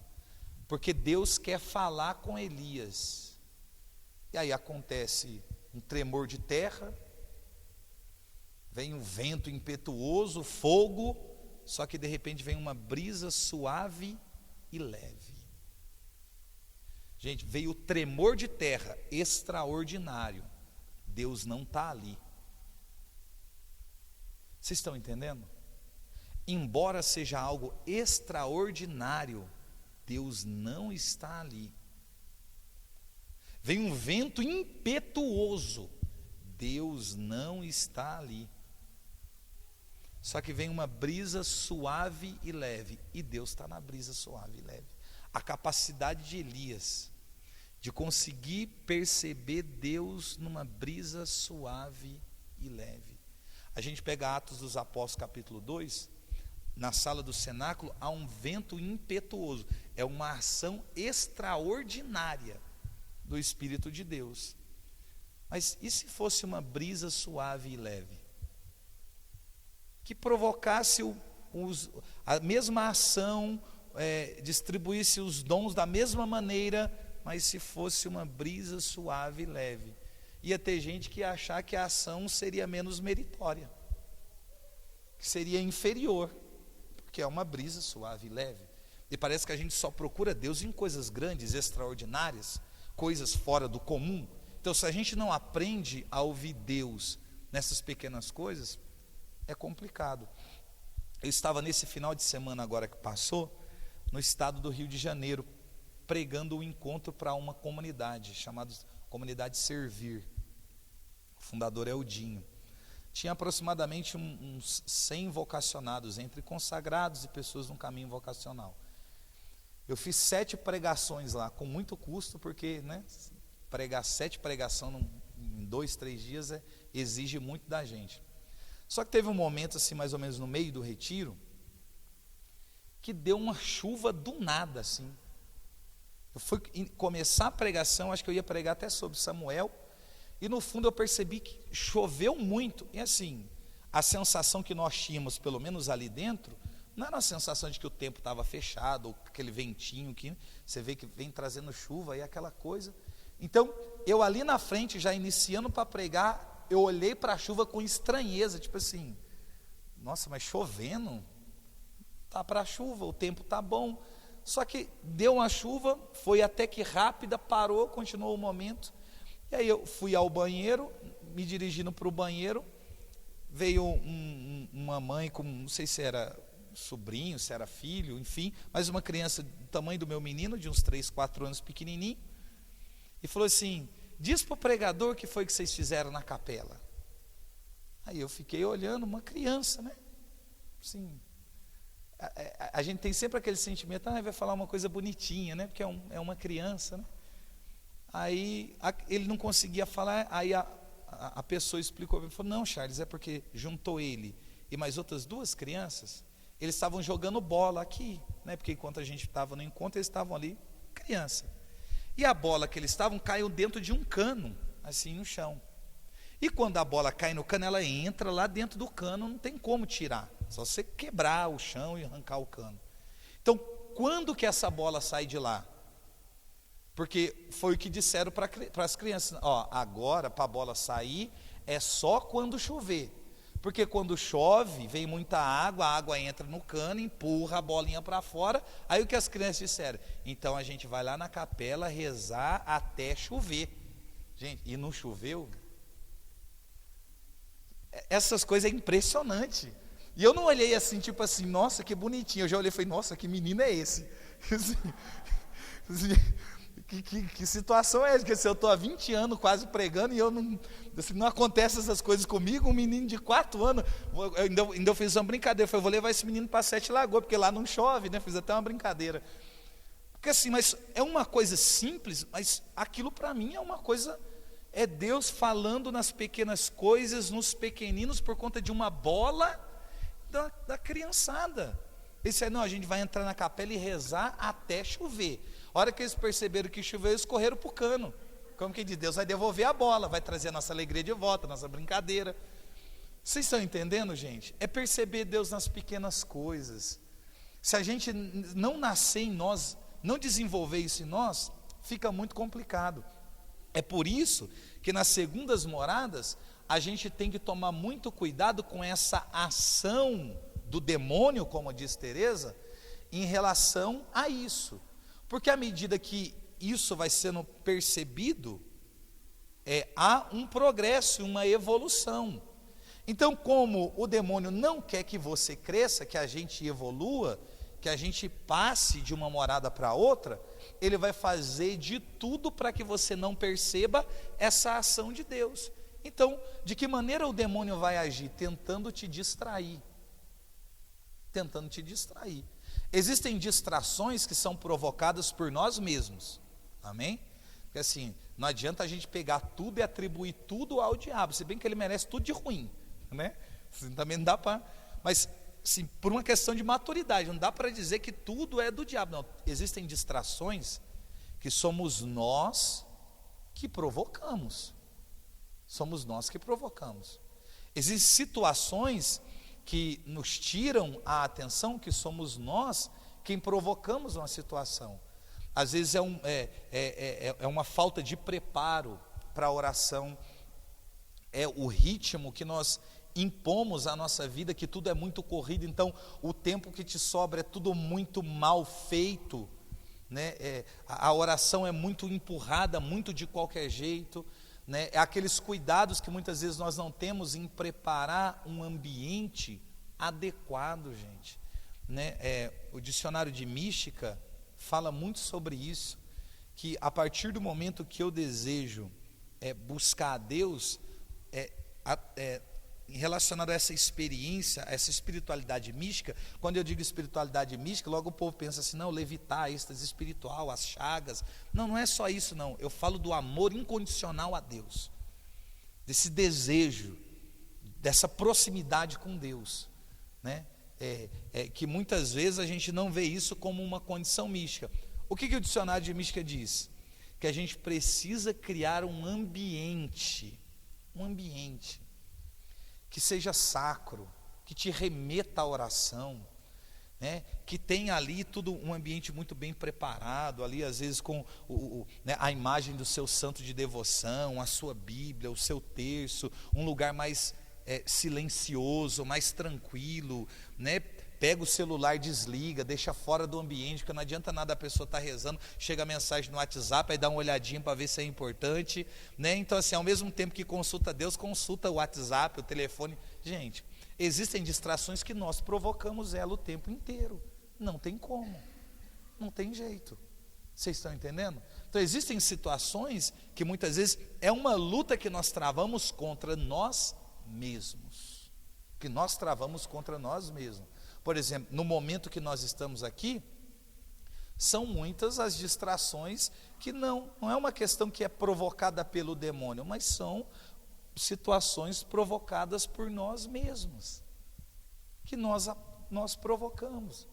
porque Deus quer falar com Elias. E aí acontece um tremor de terra, vem um vento impetuoso, fogo, só que de repente vem uma brisa suave e leve. Gente, veio o tremor de terra extraordinário. Deus não está ali. Vocês estão entendendo? Embora seja algo extraordinário, Deus não está ali. Vem um vento impetuoso, Deus não está ali. Só que vem uma brisa suave e leve, e Deus está na brisa suave e leve. A capacidade de Elias de conseguir perceber Deus numa brisa suave e leve. A gente pega Atos dos Apóstolos capítulo 2, na sala do cenáculo há um vento impetuoso, é uma ação extraordinária do Espírito de Deus. Mas e se fosse uma brisa suave e leve, que provocasse a mesma ação, distribuísse os dons da mesma maneira, mas se fosse uma brisa suave e leve? Ia ter gente que ia achar que a ação seria menos meritória, que seria inferior, porque é uma brisa suave e leve. E parece que a gente só procura Deus em coisas grandes, extraordinárias, coisas fora do comum. Então, se a gente não aprende a ouvir Deus nessas pequenas coisas, é complicado. Eu estava nesse final de semana agora que passou, no estado do Rio de Janeiro, pregando um encontro para uma comunidade, chamada Comunidade Servir. O fundador é o Dinho. Tinha aproximadamente uns 100 vocacionados, entre consagrados e pessoas no caminho vocacional. Eu fiz 7 pregações lá, com muito custo, porque pregar 7 pregações em 2, 3 dias exige muito da gente. Só que teve um momento, assim, mais ou menos no meio do retiro, que deu uma chuva do nada, assim. Eu fui começar a pregação, acho que eu ia pregar até sobre Samuel, e no fundo eu percebi que choveu muito. E assim, a sensação que nós tínhamos, pelo menos ali dentro, não era a sensação de que o tempo estava fechado, ou aquele ventinho que você vê que vem trazendo chuva e aquela coisa. Então, eu ali na frente, já iniciando para pregar, eu olhei para a chuva com estranheza, tipo assim, nossa, mas chovendo? Tá para a chuva, o tempo tá bom. Só que deu uma chuva, foi até que rápida, parou, continuou o momento. E aí eu fui ao banheiro, me dirigindo para o banheiro, veio uma mãe com, não sei se era sobrinho, se era filho, enfim, mas uma criança do tamanho do meu menino, de uns 3, 4 anos, pequenininho, e falou assim: diz para o pregador o que foi que vocês fizeram na capela. Aí eu fiquei olhando, uma criança, né? Assim, a gente tem sempre aquele sentimento, vai falar uma coisa bonitinha, né? Porque é uma criança, né? Aí ele não conseguia falar, aí a pessoa explicou, ele falou: não, Charles, é porque juntou ele e mais outras 2 crianças, eles estavam jogando bola aqui, né? Porque enquanto a gente estava no encontro, eles estavam ali, criança. E a bola que eles estavam caiu dentro de um cano, assim, no chão. E quando a bola cai no cano, ela entra lá dentro do cano, não tem como tirar, só você quebrar o chão e arrancar o cano. Então, quando que essa bola sai de lá? Porque foi o que disseram para as crianças: agora para a bola sair é só quando chover, Porque quando chove, vem muita água, a água entra no cano, empurra a bolinha para fora. Aí o que as crianças disseram? Então a gente vai lá na capela rezar até chover. Gente, e não choveu? Essas coisas é impressionante. E eu não olhei assim, tipo assim, nossa, que bonitinho. Eu já olhei e falei, nossa, que menino é esse? Que situação é essa? Porque se eu estou há 20 anos quase pregando e eu não, assim, não acontece essas coisas comigo, um menino de 4 anos, ainda eu fiz uma brincadeira, eu falei, vou levar esse menino para Sete Lagoas, porque lá não chove, né? Fiz até uma brincadeira. Porque assim, mas é uma coisa simples, mas aquilo para mim é uma coisa, é Deus falando nas pequenas coisas, nos pequeninos, por conta de uma bola da criançada. Ele disse, não, a gente vai entrar na capela e rezar até chover. A hora que eles perceberam que choveu, eles correram para o cano. Como que diz, Deus vai devolver a bola, vai trazer a nossa alegria de volta, a nossa brincadeira. Vocês estão entendendo, gente? É perceber Deus nas pequenas coisas. Se a gente não nascer em nós, não desenvolver isso em nós, fica muito complicado. É por isso que nas segundas moradas, a gente tem que tomar muito cuidado com essa ação do demônio, como diz Teresa, em relação a isso. Porque à medida que isso vai sendo percebido, há um progresso, uma evolução. Então, como o demônio não quer que você cresça, que a gente evolua, que a gente passe de uma morada para outra, ele vai fazer de tudo para que você não perceba essa ação de Deus. Então, de que maneira o demônio vai agir? Tentando te distrair. Tentando te distrair. Existem distrações que são provocadas por nós mesmos, amém? Porque assim, não adianta a gente pegar tudo e atribuir tudo ao diabo, se bem que ele merece tudo de ruim, né? Assim, também não dá para, mas assim, por uma questão de maturidade, não dá para dizer que tudo é do diabo, não. Existem distrações que somos nós que provocamos, Existem situações que nos tiram a atenção, que somos nós quem provocamos uma situação. Às vezes é uma falta de preparo para a oração, é o ritmo que nós impomos à nossa vida, que tudo é muito corrido, então o tempo que te sobra é tudo muito mal feito, né? A oração é muito empurrada, muito de qualquer jeito, né? É aqueles cuidados que muitas vezes nós não temos em preparar um ambiente adequado, gente, né? O dicionário de mística fala muito sobre isso, que a partir do momento que eu desejo buscar a Deus, relacionado a essa experiência, a essa espiritualidade mística. Quando eu digo espiritualidade mística, logo o povo pensa assim, não, levitar, êxtase espiritual, as chagas. Não, não é só isso não, eu falo do amor incondicional a Deus, desse desejo, dessa proximidade com Deus, né? Que muitas vezes a gente não vê isso como uma condição mística. O que o dicionário de mística diz? Que a gente precisa criar um ambiente que seja sacro, que te remeta à oração, né? Que tenha ali tudo um ambiente muito bem preparado, ali às vezes com né, a imagem do seu santo de devoção, a sua Bíblia, o seu terço, um lugar mais silencioso, mais tranquilo, né? Pega o celular, desliga, deixa fora do ambiente, porque não adianta nada a pessoa estar rezando, chega a mensagem no WhatsApp, aí dá uma olhadinha para ver se é importante, né? Então assim, ao mesmo tempo que consulta Deus, consulta o WhatsApp, o telefone. Gente, existem distrações que nós provocamos ela o tempo inteiro, não tem como, não tem jeito. Vocês estão entendendo? Então existem situações que muitas vezes é uma luta que nós travamos contra nós mesmos, Por exemplo, no momento que nós estamos aqui, são muitas as distrações que não é uma questão que é provocada pelo demônio, mas são situações provocadas por nós mesmos, que nós provocamos,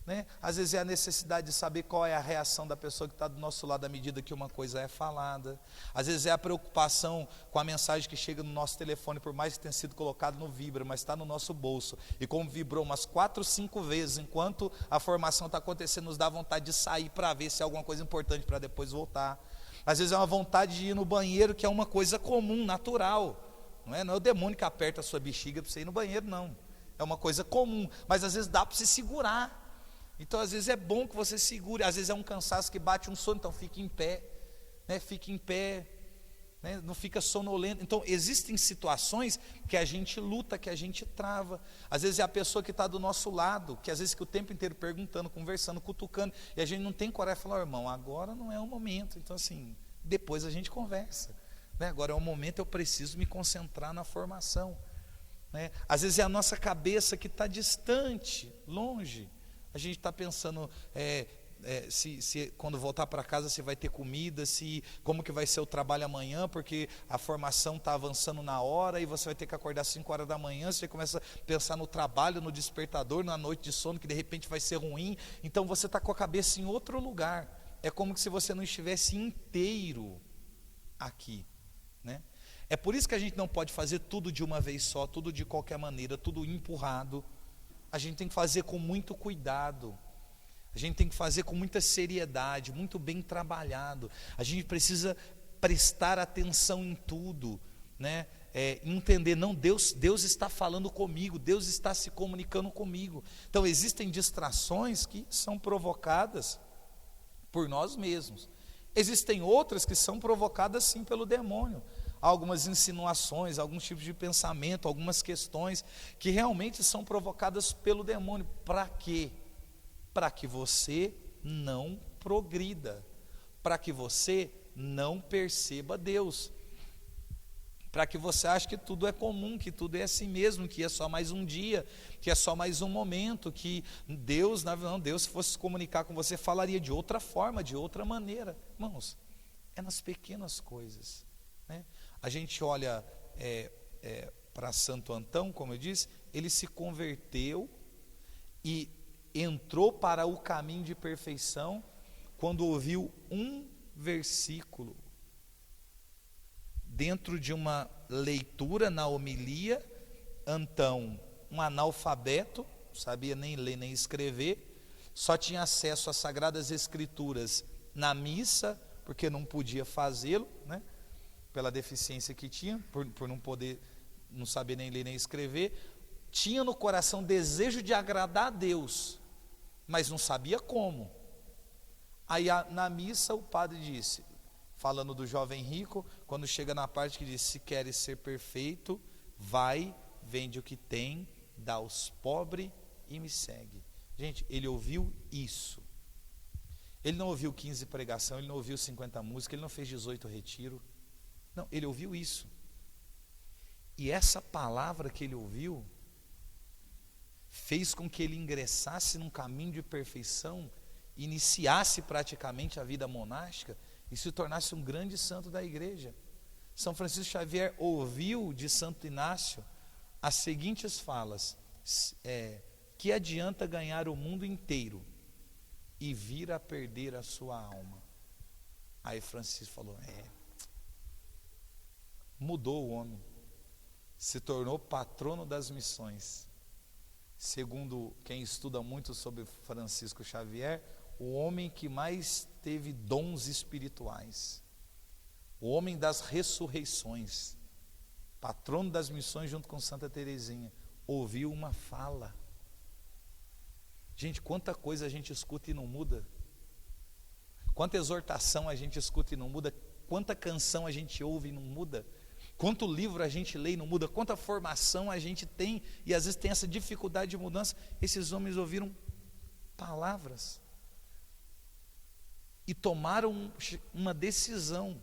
né? Às vezes é a necessidade de saber qual é a reação da pessoa que está do nosso lado à medida que uma coisa é falada. Às vezes é a preocupação com a mensagem que chega no nosso telefone, por mais que tenha sido colocado no vibra, mas está no nosso bolso, e como vibrou umas 4, 5 vezes enquanto a formação está acontecendo, nos dá vontade de sair para ver se é alguma coisa importante para depois voltar. Às vezes é uma vontade de ir no banheiro, que é uma coisa comum, natural, Não é o demônio que aperta a sua bexiga para você ir no banheiro, não. É uma coisa comum, mas às vezes dá para você segurar. Então às vezes é bom que você segure, às vezes é um cansaço que bate um sono, então fique em pé, né? Fique em pé, né? Não fica sonolento. Então existem situações que a gente luta, que a gente trava. Às vezes é a pessoa que está do nosso lado, que às vezes que o tempo inteiro perguntando, conversando, cutucando, e a gente não tem coragem de falar, irmão, agora não é o momento. Então assim, depois a gente conversa, né? Agora é o momento, eu preciso me concentrar na formação, né? Às vezes é a nossa cabeça que está distante, longe. A gente está pensando se quando voltar para casa se vai ter comida, como que vai ser o trabalho amanhã, porque a formação está avançando na hora e você vai ter que acordar 5 horas da manhã, você começa a pensar no trabalho, no despertador, na noite de sono que de repente vai ser ruim. Então você está com a cabeça em outro lugar. É como se você não estivesse inteiro aqui, né? É por isso que a gente não pode fazer tudo de uma vez só, tudo de qualquer maneira, tudo empurrado. A gente tem que fazer com muito cuidado, a gente tem que fazer com muita seriedade, muito bem trabalhado. A gente precisa prestar atenção em tudo, né? Entender, não, Deus está falando comigo, Deus está se comunicando comigo. Então existem distrações que são provocadas por nós mesmos, existem outras que são provocadas sim pelo demônio. Algumas insinuações, alguns tipos de pensamento, algumas questões que realmente são provocadas pelo demônio. Para quê? Para que você não progrida, para que você não perceba Deus, para que você ache que tudo é comum, que tudo é assim mesmo, que é só mais um dia, que é só mais um momento, que Deus, não, Deus se fosse se comunicar com você, falaria de outra forma, de outra maneira. Irmãos, é nas pequenas coisas, né? A gente olha para Santo Antão, como eu disse, ele se converteu e entrou para o caminho de perfeição quando ouviu um versículo dentro de uma leitura na homilia. Antão, um analfabeto, não sabia nem ler nem escrever, só tinha acesso às Sagradas Escrituras na missa, porque não podia fazê-lo, né? Pela deficiência que tinha, por não poder, não saber nem ler nem escrever. Tinha no coração desejo de agradar a Deus, mas não sabia como. Aí na missa o padre disse, falando do jovem rico, quando chega na parte que diz, se queres ser perfeito, vai, vende o que tem, dá aos pobres e me segue. Gente, ele ouviu isso. Ele não ouviu 15 pregação, ele não ouviu 50 músicas, ele não fez 18 retiro. Não, ele ouviu isso. E essa palavra que ele ouviu fez com que ele ingressasse num caminho de perfeição, iniciasse praticamente a vida monástica e se tornasse um grande santo da igreja. São Francisco Xavier ouviu de Santo Inácio as seguintes falas: que adianta ganhar o mundo inteiro e vir a perder a sua alma? Aí Francisco falou, mudou o homem, se tornou patrono das missões. Segundo quem estuda muito sobre Francisco Xavier, o homem que mais teve dons espirituais, o homem das ressurreições, patrono das missões junto com Santa Teresinha, ouviu uma fala. Gente, quanta coisa a gente escuta e não muda, quanta exortação a gente escuta e não muda, quanta canção a gente ouve e não muda, quanto livro a gente lê e não muda, quanta formação a gente tem e às vezes tem essa dificuldade de mudança. Esses homens ouviram palavras e tomaram uma decisão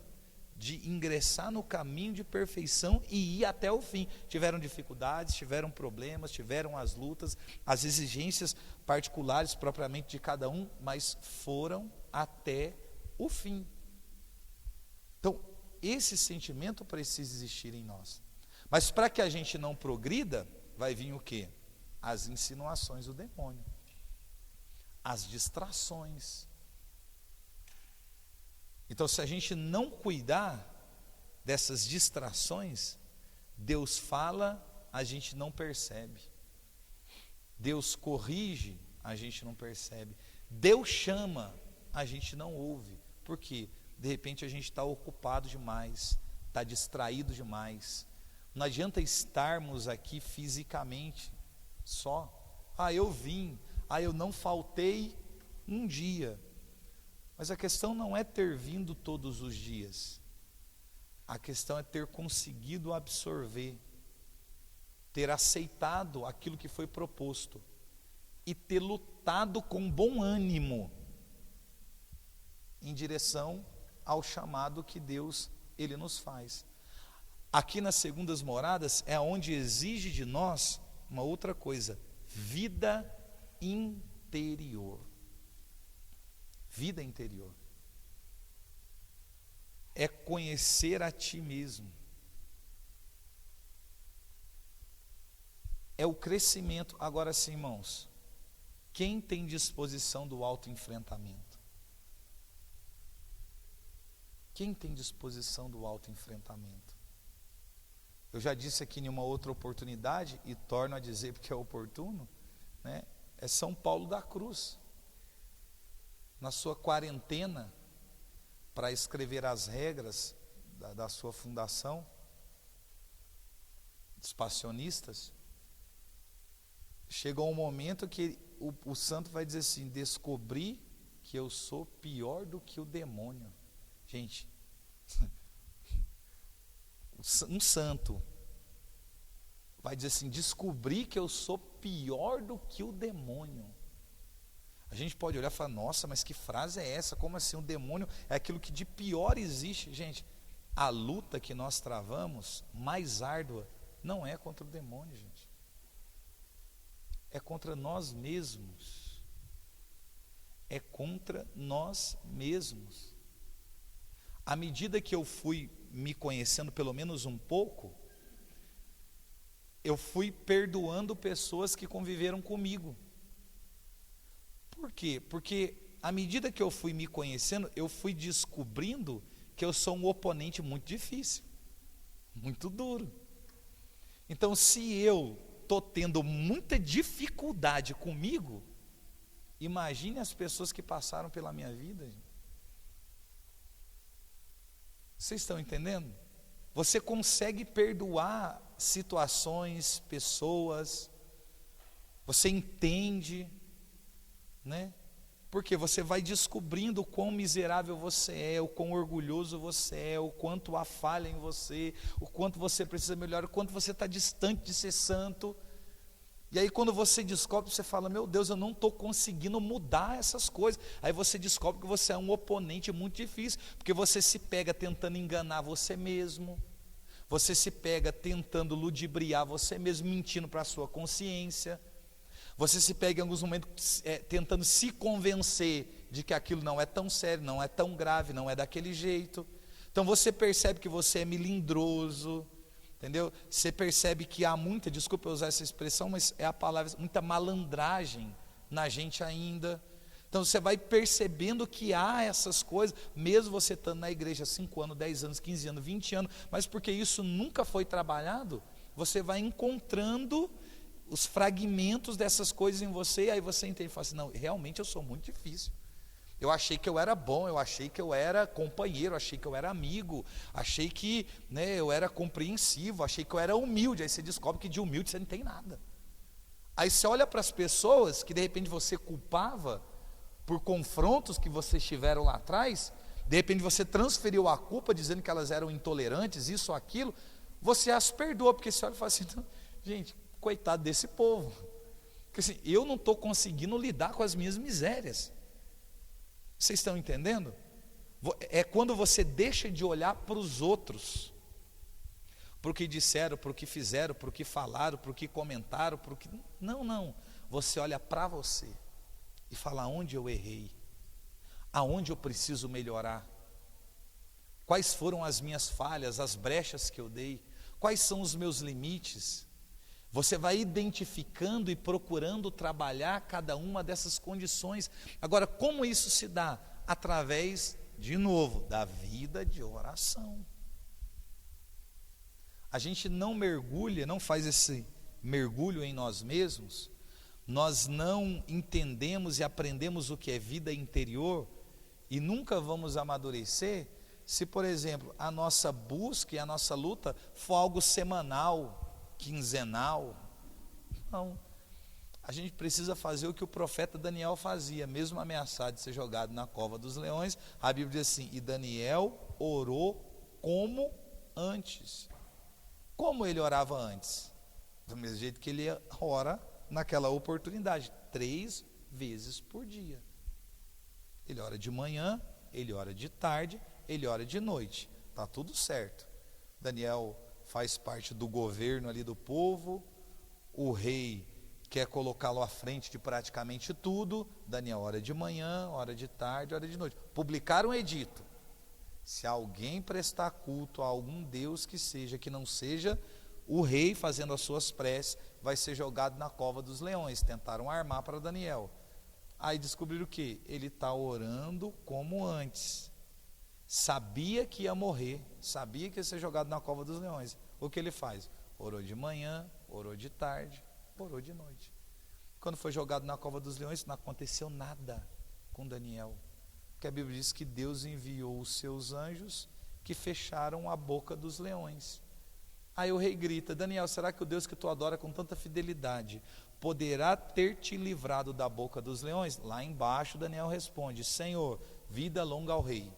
de ingressar no caminho de perfeição e ir até o fim. Tiveram dificuldades, tiveram problemas, tiveram as lutas, as exigências particulares propriamente de cada um, mas foram até o fim. Então, esse sentimento precisa existir em nós. Mas para que a gente não progrida, vai vir o quê? As insinuações do demônio, as distrações. Então, se a gente não cuidar dessas distrações, Deus fala, a gente não percebe. Deus corrige, a gente não percebe. Deus chama, a gente não ouve. Por quê? De repente a gente está ocupado demais, está distraído demais. Não adianta estarmos aqui fisicamente só. Eu vim, eu não faltei um dia. Mas a questão não é ter vindo todos os dias. A questão é ter conseguido absorver, ter aceitado aquilo que foi proposto e ter lutado com bom ânimo em direção ao chamado que Deus ele nos faz. Aqui nas segundas moradas é onde exige de nós uma outra coisa: vida interior. Vida interior. É conhecer a ti mesmo. É o crescimento. Agora sim, irmãos, quem tem disposição do autoenfrentamento? Quem tem disposição do autoenfrentamento? Eu já disse aqui em uma outra oportunidade, e torno a dizer porque é oportuno, né? É São Paulo da Cruz. Na sua quarentena, para escrever as regras da sua fundação, dos passionistas, chegou um momento que o santo vai dizer assim: descobri que eu sou pior do que o demônio. Gente, um santo vai dizer assim: descobri que eu sou pior do que o demônio. A gente pode olhar e falar: nossa, mas que frase é essa? Como assim? O demônio é aquilo que de pior existe. Gente, a luta que nós travamos, mais árdua, não é contra o demônio, gente. É contra nós mesmos. É contra nós mesmos. À medida que eu fui me conhecendo pelo menos um pouco, eu fui perdoando pessoas que conviveram comigo. Por quê? Porque à medida que eu fui me conhecendo, eu fui descobrindo que eu sou um oponente muito difícil, muito duro. Então, se eu estou tendo muita dificuldade comigo, imagine as pessoas que passaram pela minha vida. Vocês estão entendendo? Você consegue perdoar situações, pessoas, você entende, né? Porque você vai descobrindo o quão miserável você é, o quão orgulhoso você é, o quanto há falha em você, o quanto você precisa melhorar, o quanto você está distante de ser santo. E aí quando você descobre, você fala: meu Deus, eu não estou conseguindo mudar essas coisas. Aí você descobre que você é um oponente muito difícil, porque você se pega tentando enganar você mesmo, você se pega tentando ludibriar você mesmo, mentindo para a sua consciência. Você se pega em alguns momentos tentando se convencer de que aquilo não é tão sério, não é tão grave, não é daquele jeito. Então você percebe que você é melindroso, entendeu? Você percebe que há muita, desculpa eu usar essa expressão, mas é a palavra, muita malandragem na gente ainda. Então você vai percebendo que há essas coisas, mesmo você estando na igreja 5 anos, 10 anos, 15 anos, 20 anos, mas porque isso nunca foi trabalhado, você vai encontrando os fragmentos dessas coisas em você, e aí você entende e fala assim: não, realmente eu sou muito difícil. Eu achei que eu era bom, eu achei que eu era companheiro, achei que eu era amigo, achei que, né, eu era compreensivo, achei que eu era humilde. Aí você descobre que de humilde você não tem nada. Aí você olha para as pessoas que de repente você culpava por confrontos que vocês tiveram lá atrás, de repente você transferiu a culpa dizendo que elas eram intolerantes, isso ou aquilo, você as perdoa, porque você olha e fala assim: então, gente, coitado desse povo, porque assim, eu não estou conseguindo lidar com as minhas misérias. Vocês estão entendendo? É quando você deixa de olhar para os outros, para o que disseram, para o que fizeram, para o que falaram, para o que comentaram, para o que... Não, você olha para você e fala: aonde eu errei, aonde eu preciso melhorar, quais foram as minhas falhas, as brechas que eu dei, quais são os meus limites. Você vai identificando e procurando trabalhar cada uma dessas condições. Agora, como isso se dá? Através, de novo, da vida de oração. A gente não mergulha, não faz esse mergulho em nós mesmos, nós não entendemos e aprendemos o que é vida interior, e nunca vamos amadurecer se, por exemplo, a nossa busca e a nossa luta for algo semanal, quinzenal. Não. A gente precisa fazer o que o profeta Daniel fazia, mesmo ameaçado de ser jogado na cova dos leões. A Bíblia diz assim: e Daniel orou como antes. Como ele orava antes? Do mesmo jeito que ele ora naquela oportunidade, 3 vezes por dia. Ele ora de manhã, ele ora de tarde, ele ora de noite. Está tudo certo. Daniel faz parte do governo ali do povo, o rei quer colocá-lo à frente de praticamente tudo. Daniel ora de manhã, ora de tarde, ora de noite. Publicaram um edito: se alguém prestar culto a algum Deus que não seja o rei fazendo as suas preces, vai ser jogado na cova dos leões. Tentaram armar para Daniel. Aí descobriram o que? Ele está orando como antes. Sabia que ia morrer, sabia que ia ser jogado na cova dos leões. O que ele faz? Orou de manhã, orou de tarde, orou de noite. Quando foi jogado na cova dos leões, não aconteceu nada com Daniel. Porque a Bíblia diz que Deus enviou os seus anjos que fecharam a boca dos leões. Aí o rei grita: Daniel, será que o Deus que tu adora com tanta fidelidade poderá ter te livrado da boca dos leões? Lá embaixo Daniel responde: Senhor, vida longa ao rei.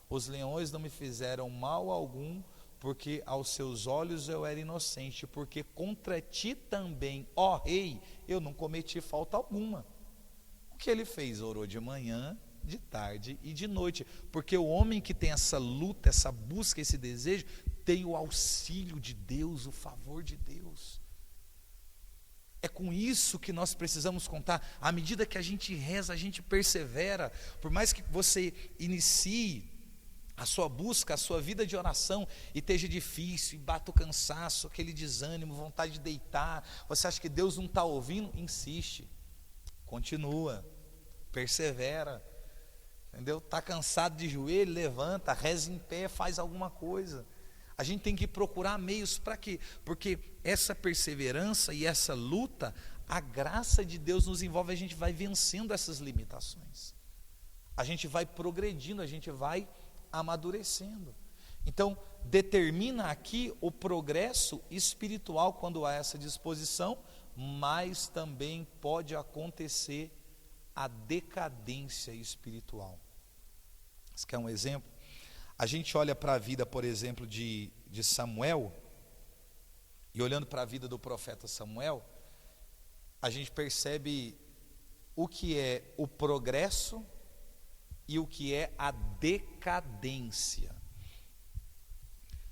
Os leões não me fizeram mal algum, porque aos seus olhos eu era inocente, porque contra ti também, ó rei, eu não cometi falta alguma. O que ele fez? Orou de manhã, de tarde e de noite, porque o homem que tem essa luta, essa busca, esse desejo, tem o auxílio de Deus, o favor de Deus. É com isso que nós precisamos contar. À medida que a gente reza, a gente persevera. Por mais que você inicie a sua busca, a sua vida de oração, e esteja difícil, e bata o cansaço, aquele desânimo, vontade de deitar, você acha que Deus não está ouvindo? Insiste, continua, persevera, entendeu? Está cansado de joelho? Levanta, reza em pé, faz alguma coisa. A gente tem que procurar meios para quê? Porque essa perseverança e essa luta, a graça de Deus nos envolve, a gente vai vencendo essas limitações, a gente vai progredindo, a gente vai amadurecendo. Então, determina aqui o progresso espiritual quando há essa disposição, mas também pode acontecer a decadência espiritual. Você quer um exemplo? A gente olha para a vida, por exemplo, de Samuel, e olhando para a vida do profeta Samuel, a gente percebe o que é o progresso e o que é a decadência.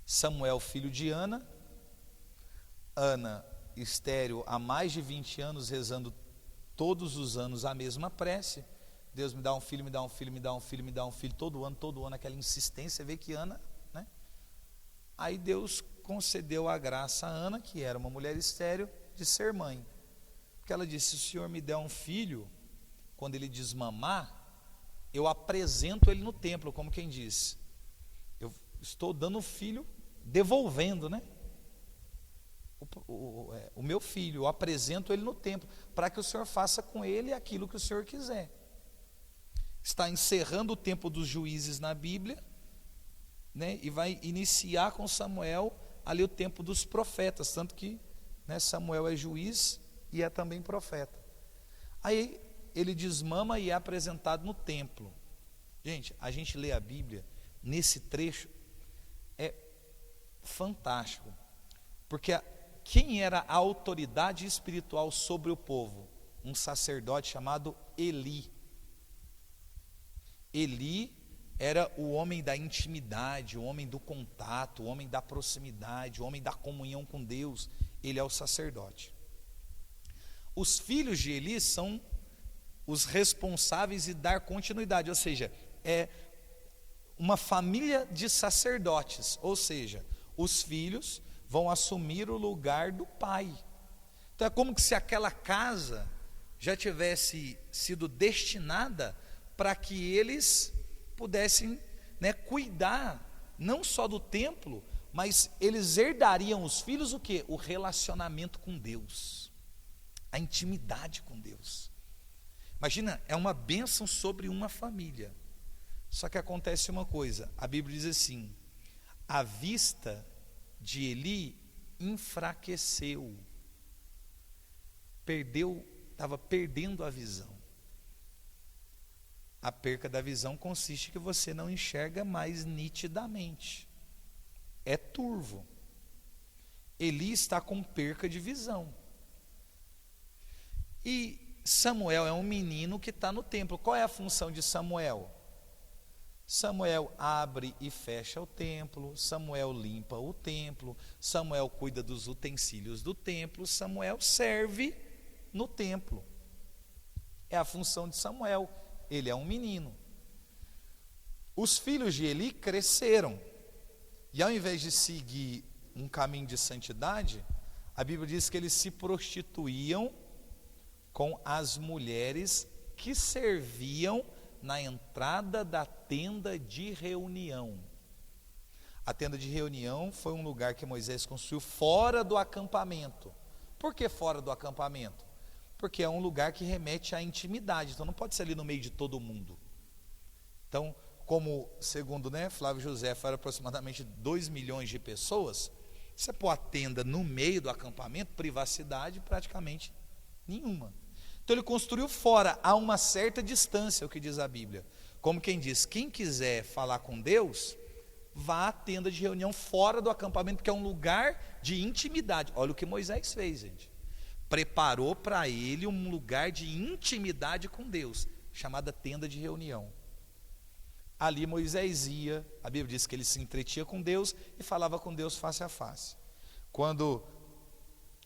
Samuel, filho de Ana, estéril há mais de 20 anos, rezando todos os anos a mesma prece: Deus me dá um filho, me dá um filho, me dá um filho, me dá um filho, todo ano, aquela insistência. Vê que Ana, né? Aí Deus concedeu a graça a Ana, que era uma mulher estéril, de ser mãe. Porque ela disse: se o Senhor me der um filho, quando ele desmamar, eu apresento ele no templo, como quem diz, eu estou dando o filho, devolvendo, né? O meu filho, eu apresento ele no templo, para que o Senhor faça com ele aquilo que o Senhor quiser. Está encerrando o tempo dos juízes na Bíblia, né? E vai iniciar com Samuel ali o tempo dos profetas, tanto que, né, Samuel é juiz e é também profeta. Aí ele desmama e é apresentado no templo. Gente, a gente lê a Bíblia, nesse trecho, é fantástico, porque quem era a autoridade espiritual sobre o povo? Um sacerdote chamado Eli. Eli era o homem da intimidade, o homem do contato, o homem da proximidade, o homem da comunhão com Deus. Ele é o sacerdote. Os filhos de Eli são os responsáveis de dar continuidade, ou seja, é uma família de sacerdotes, ou seja, os filhos vão assumir o lugar do pai. Então é como se aquela casa já tivesse sido destinada para que eles pudessem, né, cuidar não só do templo, mas eles herdariam os filhos o quê? O relacionamento com Deus, a intimidade com Deus. Imagina, é uma bênção sobre uma família. Só que acontece uma coisa, a Bíblia diz assim: a vista de Eli enfraqueceu, estava perdendo a visão. A perca da visão consiste em que você não enxerga mais nitidamente, é turvo. Eli está com perca de visão. E Samuel é um menino que está no templo. Qual é a função de Samuel? Samuel abre e fecha o templo, Samuel limpa o templo, Samuel cuida dos utensílios do templo, Samuel serve no templo. É a função de Samuel, ele é um menino. Os filhos de Eli cresceram, e ao invés de seguir um caminho de santidade, a Bíblia diz que eles se prostituíam com as mulheres que serviam na entrada da tenda de reunião. A tenda de reunião foi um lugar que Moisés construiu fora do acampamento. Por que fora do acampamento? Porque é um lugar que remete à intimidade, então não pode ser ali no meio de todo mundo. Então, como segundo Flávio José, era aproximadamente 2 milhões de pessoas, você pôr a tenda no meio do acampamento, privacidade praticamente nenhuma. Então ele construiu fora, a uma certa distância, é o que diz a Bíblia. Como quem diz, quem quiser falar com Deus, vá à tenda de reunião fora do acampamento, que é um lugar de intimidade. Olha o que Moisés fez, gente. Preparou para ele um lugar de intimidade com Deus, chamada tenda de reunião. Ali Moisés ia, a Bíblia diz que ele se entretinha com Deus e falava com Deus face a face. Quando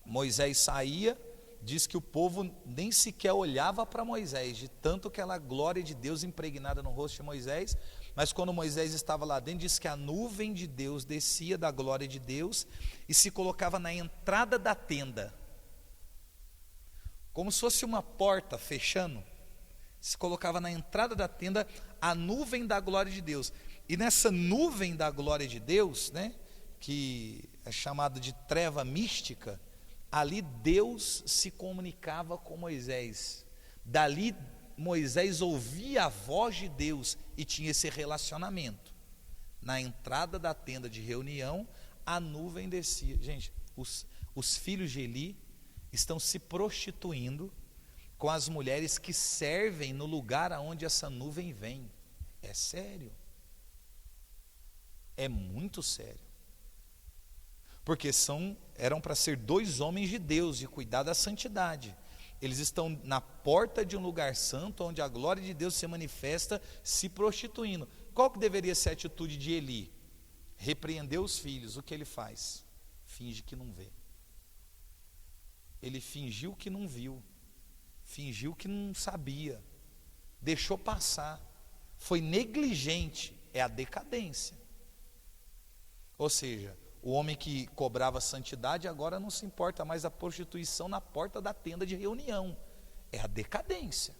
Moisés saía, diz que o povo nem sequer olhava para Moisés, de tanto aquela glória de Deus impregnada no rosto de Moisés. Mas quando Moisés estava lá dentro, diz que a nuvem de Deus descia da glória de Deus e se colocava na entrada da tenda, como se fosse uma porta fechando, se colocava na entrada da tenda a nuvem da glória de Deus. E nessa nuvem da glória de Deus, que é chamada de treva mística, ali Deus se comunicava com Moisés. Dali Moisés ouvia a voz de Deus e tinha esse relacionamento. Na entrada da tenda de reunião, a nuvem descia. Gente, os filhos de Eli estão se prostituindo com as mulheres que servem no lugar aonde essa nuvem vem. É sério. É muito sério. Porque eram para ser 2 homens de Deus, de cuidar da santidade. Eles estão na porta de um lugar santo, onde a glória de Deus se manifesta, se prostituindo. Qual que deveria ser a atitude de Eli? Repreender os filhos. O que ele faz? Finge que não vê. Ele fingiu que não viu, fingiu que não sabia, deixou passar, foi negligente, é a decadência. Ou seja, o homem que cobrava santidade agora não se importa mais a prostituição na porta da tenda de reunião. É a decadência.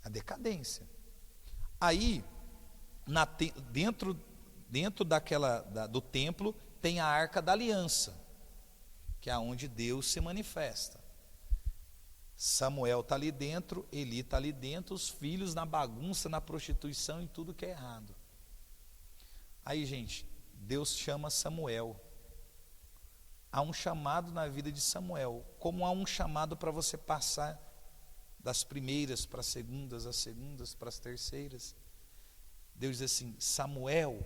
A decadência. Aí, dentro do templo, tem a Arca da Aliança, que é onde Deus se manifesta. Samuel está ali dentro, Eli está ali dentro, os filhos na bagunça, na prostituição e tudo que é errado. Aí, gente, Deus chama Samuel. Há um chamado na vida de Samuel, como há um chamado para você passar das primeiras para as segundas, das segundas para as terceiras. Deus diz assim: Samuel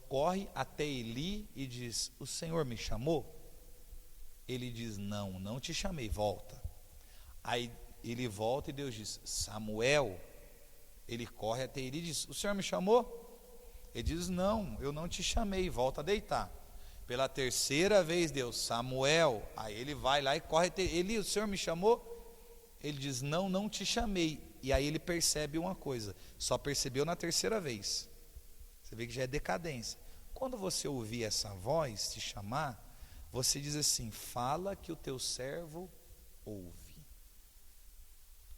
corre até Eli e diz: o Senhor me chamou? Ele diz: não te chamei, volta. Aí ele volta e Deus diz: Samuel. Ele corre até Eli e diz: o Senhor me chamou? Ele diz: não, eu não te chamei, volta a deitar. Pela terceira vez, Deus: Samuel. Aí ele vai lá e corre até Eli: o Senhor me chamou? Ele diz: não te chamei. E aí ele percebe uma coisa, só percebeu na terceira vez. Você vê que já é decadência. Quando você ouvir essa voz te chamar, você diz assim: fala que o teu servo ouve.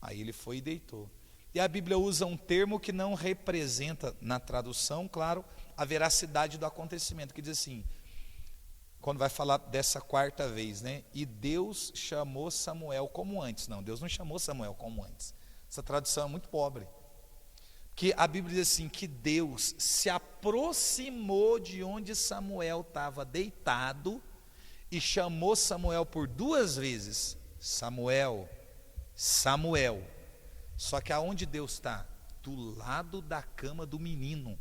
Aí ele foi e deitou. E a Bíblia usa um termo que não representa, na tradução, claro, a veracidade do acontecimento, que diz assim, quando vai falar dessa quarta vez, e Deus chamou Samuel como antes. Não, Deus não chamou Samuel como antes. Essa tradução é muito pobre. Que a Bíblia diz assim, que Deus se aproximou de onde Samuel estava deitado e chamou Samuel por 2 vezes. Samuel, Samuel. Só que aonde Deus está? Do lado da cama do menino.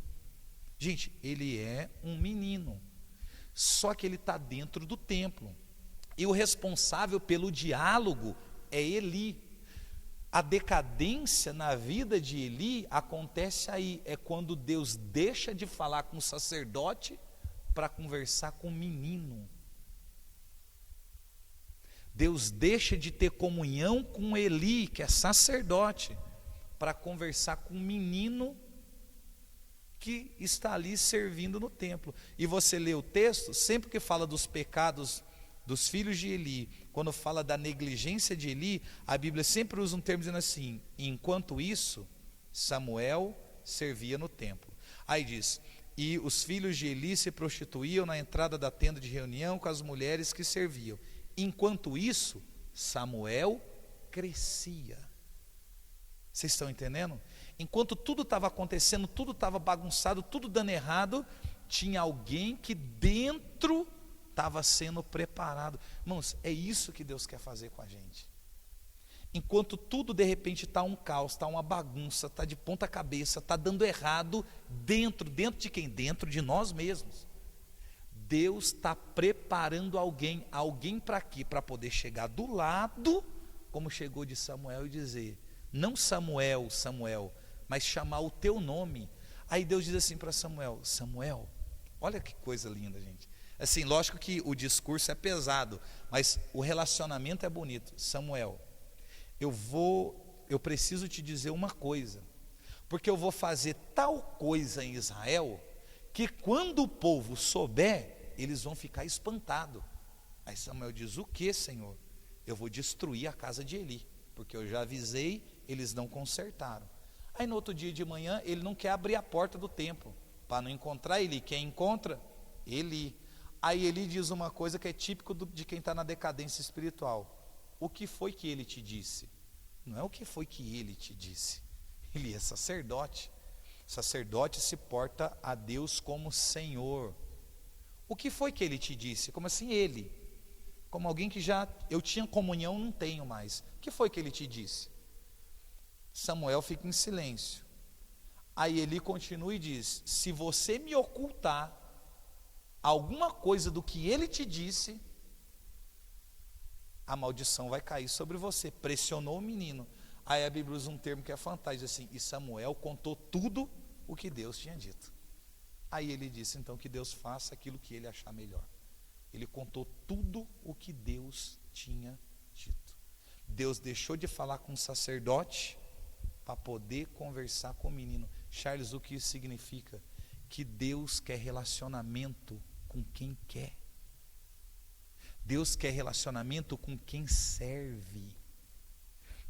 Gente, ele é um menino. Só que ele está dentro do templo. E o responsável pelo diálogo é Eli. A decadência na vida de Eli acontece aí. É quando Deus deixa de falar com o sacerdote para conversar com o menino. Deus deixa de ter comunhão com Eli, que é sacerdote, para conversar com o menino que está ali servindo no templo. E você lê o texto, sempre que fala dos pecados dos filhos de Eli, quando fala da negligência de Eli, a Bíblia sempre usa um termo dizendo assim: enquanto isso, Samuel servia no templo. Aí diz: e os filhos de Eli se prostituíam na entrada da tenda de reunião com as mulheres que serviam. Enquanto isso, Samuel crescia. Vocês estão entendendo? Enquanto tudo estava acontecendo, tudo estava bagunçado, tudo dando errado, tinha alguém que dentro estava sendo preparado. Irmãos, é isso que Deus quer fazer com a gente. Enquanto tudo de repente está um caos, está uma bagunça, está de ponta cabeça, está dando errado, dentro de quem? Dentro de nós mesmos. Deus está preparando alguém para quê? Para poder chegar do lado, como chegou de Samuel, e dizer, não Samuel, Samuel, mas chamar o teu nome. Aí Deus diz assim para Samuel, Samuel, olha que coisa linda, gente. Assim, lógico que o discurso é pesado, mas o relacionamento é bonito. Samuel, eu preciso te dizer uma coisa, porque eu vou fazer tal coisa em Israel, que quando o povo souber, eles vão ficar espantados. Aí Samuel diz, o que, Senhor? Eu vou destruir a casa de Eli, porque eu já avisei, eles não consertaram. Aí no outro dia de manhã, ele não quer abrir a porta do templo, para não encontrar Eli. Quem encontra? Eli. Aí Eli diz uma coisa que é típico de quem está na decadência espiritual. O que foi que ele te disse? Não é o que foi que ele te disse. Ele é sacerdote. Sacerdote se porta a Deus como Senhor. O que foi que ele te disse? Como assim ele? Como alguém que já, eu tinha comunhão, não tenho mais. O que foi que ele te disse? Samuel fica em silêncio. Aí Eli continua e diz, se você me ocultar alguma coisa do que ele te disse, a maldição vai cair sobre você. Pressionou o menino. Aí a Bíblia usa um termo que é fantástico, assim, e Samuel contou tudo o que Deus tinha dito. Aí ele disse, então, que Deus faça aquilo que ele achar melhor. Ele contou tudo o que Deus tinha dito. Deus deixou de falar com o sacerdote para poder conversar com o menino. Charles, o que isso significa? Que Deus quer relacionamento com quem quer. Deus quer relacionamento com quem serve.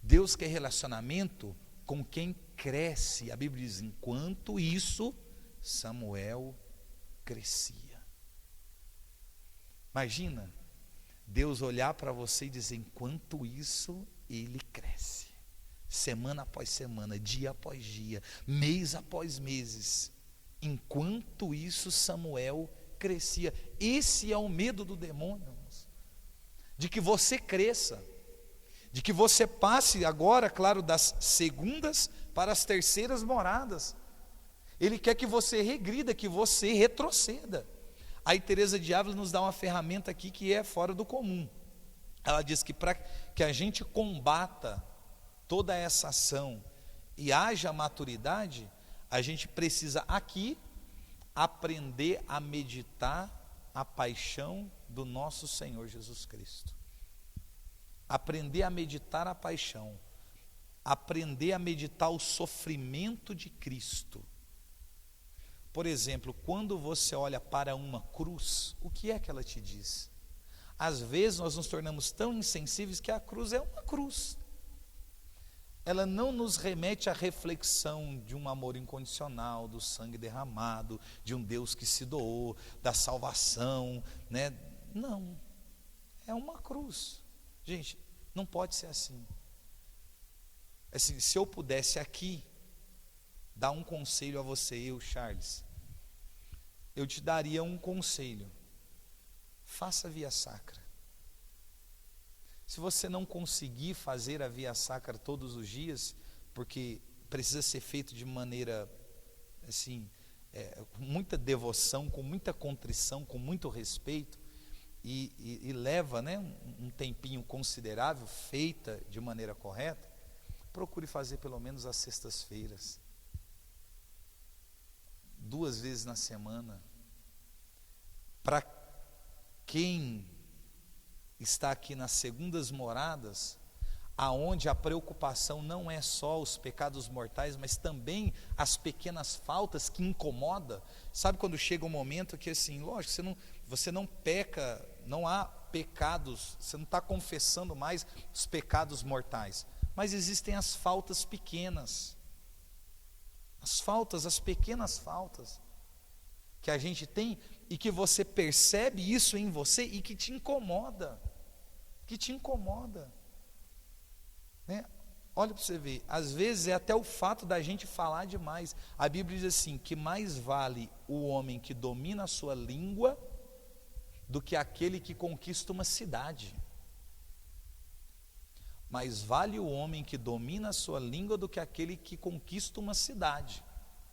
Deus quer relacionamento com quem cresce. A Bíblia diz, enquanto isso, Samuel crescia. Imagina, Deus olhar para você e dizer, enquanto isso, ele cresce. Semana após semana, dia após dia, mês após meses. Enquanto isso, Samuel crescia. Esse é o medo do demônio, irmãos. De que você cresça. De que você passe agora, claro, das segundas para as terceiras moradas. Ele quer que você regrida, que você retroceda. Aí Teresa de Ávila nos dá uma ferramenta aqui que é fora do comum. Ela diz que para que a gente combata toda essa ação e haja maturidade, a gente precisa aqui aprender a meditar a paixão do nosso Senhor Jesus Cristo. Aprender a meditar a paixão, aprender a meditar o sofrimento de Cristo. Por exemplo, quando você olha para uma cruz, o que é que ela te diz? Às vezes nós nos tornamos tão insensíveis que a cruz é uma cruz. Ela não nos remete à reflexão de um amor incondicional, do sangue derramado, de um Deus que se doou, da salvação, né? Não, é uma cruz. Gente, não pode ser assim. Assim, se eu pudesse aqui dar um conselho a você, eu, Charles, eu te daria um conselho: faça a via sacra. Se você não conseguir fazer a via sacra todos os dias, porque precisa ser feito de maneira assim, com muita devoção, com muita contrição, com muito respeito, e leva, né, um tempinho considerável, feita de maneira correta, procure fazer pelo menos às sextas-feiras, 2 vezes na semana. Para quem está aqui nas segundas moradas, aonde a preocupação não é só os pecados mortais, mas também as pequenas faltas que incomodam. Sabe quando chega um momento que assim, lógico, você não peca, não há pecados, você não está confessando mais os pecados mortais, mas existem as faltas pequenas, as pequenas faltas que a gente tem e que você percebe isso em você e que te incomoda, né? Olha para você ver, às vezes é até o fato da gente falar demais. A Bíblia diz assim, que mais vale o homem que domina a sua língua do que aquele que conquista uma cidade. Mais vale o homem que domina a sua língua do que aquele que conquista uma cidade.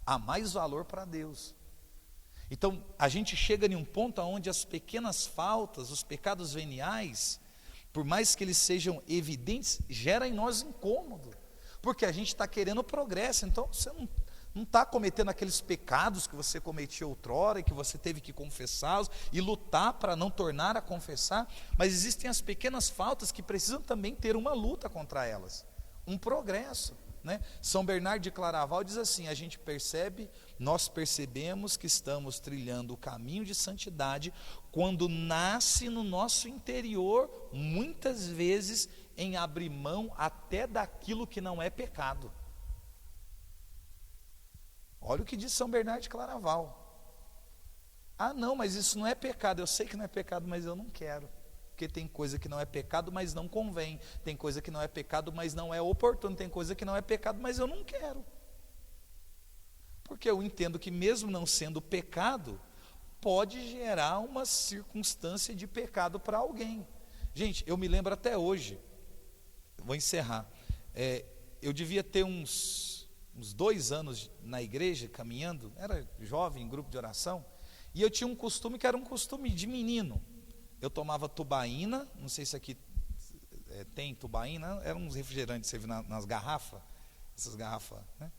Há mais valor para Deus. Então, a gente chega em um ponto onde as pequenas faltas, os pecados veniais, por mais que eles sejam evidentes, gera em nós incômodo, porque a gente está querendo progresso. Então você não está cometendo aqueles pecados que você cometia outrora e que você teve que confessá-los e lutar para não tornar a confessar, mas existem as pequenas faltas que precisam também ter uma luta contra elas, um progresso, né? São Bernardo de Claraval diz assim: nós percebemos que estamos trilhando o caminho de santidade quando nasce no nosso interior, muitas vezes, em abrir mão até daquilo que não é pecado. Olha o que diz São Bernardo de Claraval. Ah não, mas isso não é pecado. Eu sei que não é pecado, mas eu não quero. Porque tem coisa que não é pecado, mas não convém. Tem coisa que não é pecado, mas não é oportuno. Tem coisa que não é pecado, mas eu não quero. Porque eu entendo que mesmo não sendo pecado, pode gerar uma circunstância de pecado para alguém. Gente, eu me lembro até hoje, vou encerrar, eu devia ter uns 2 anos na igreja, caminhando, era jovem, em grupo de oração, e eu tinha um costume que era um costume de menino. Eu tomava tubaína, não sei se aqui tem tubaína, eram uns refrigerantes que você viu nas garrafas, essas garrafas, né?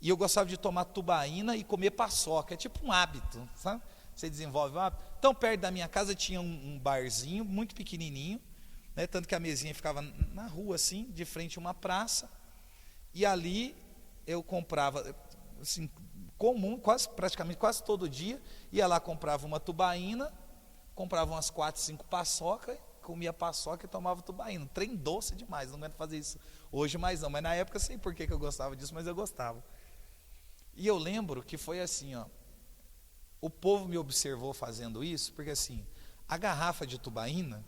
E eu gostava de tomar tubaína e comer paçoca, é tipo um hábito, sabe? Você desenvolve um hábito. Então, perto da minha casa tinha um barzinho muito pequenininho, né? Tanto que a mesinha ficava na rua assim, de frente a uma praça, e ali eu comprava, assim, comum, praticamente quase todo dia, ia lá, comprava uma tubaína, comprava umas 4, 5 paçoca, comia paçoca e tomava tubaína. Trem doce demais, não aguento fazer isso hoje mais não, mas na época eu sei por que eu gostava disso, mas eu gostava. E eu lembro que foi assim, o povo me observou fazendo isso, porque assim, a garrafa de tubaína,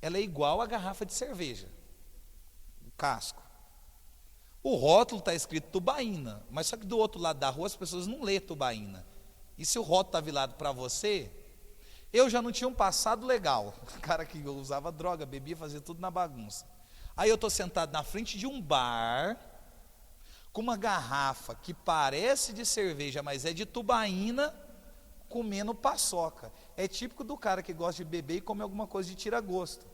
ela é igual à garrafa de cerveja, o casco. O rótulo está escrito tubaína, mas só que do outro lado da rua as pessoas não lêem tubaína. E se o rótulo está virado para você, eu já não tinha um passado legal, o cara que usava droga, bebia, fazia tudo na bagunça. Aí eu estou sentado na frente de um bar, com uma garrafa que parece de cerveja, mas é de tubaína, comendo paçoca. É típico do cara que gosta de beber e come alguma coisa de tira-gosto.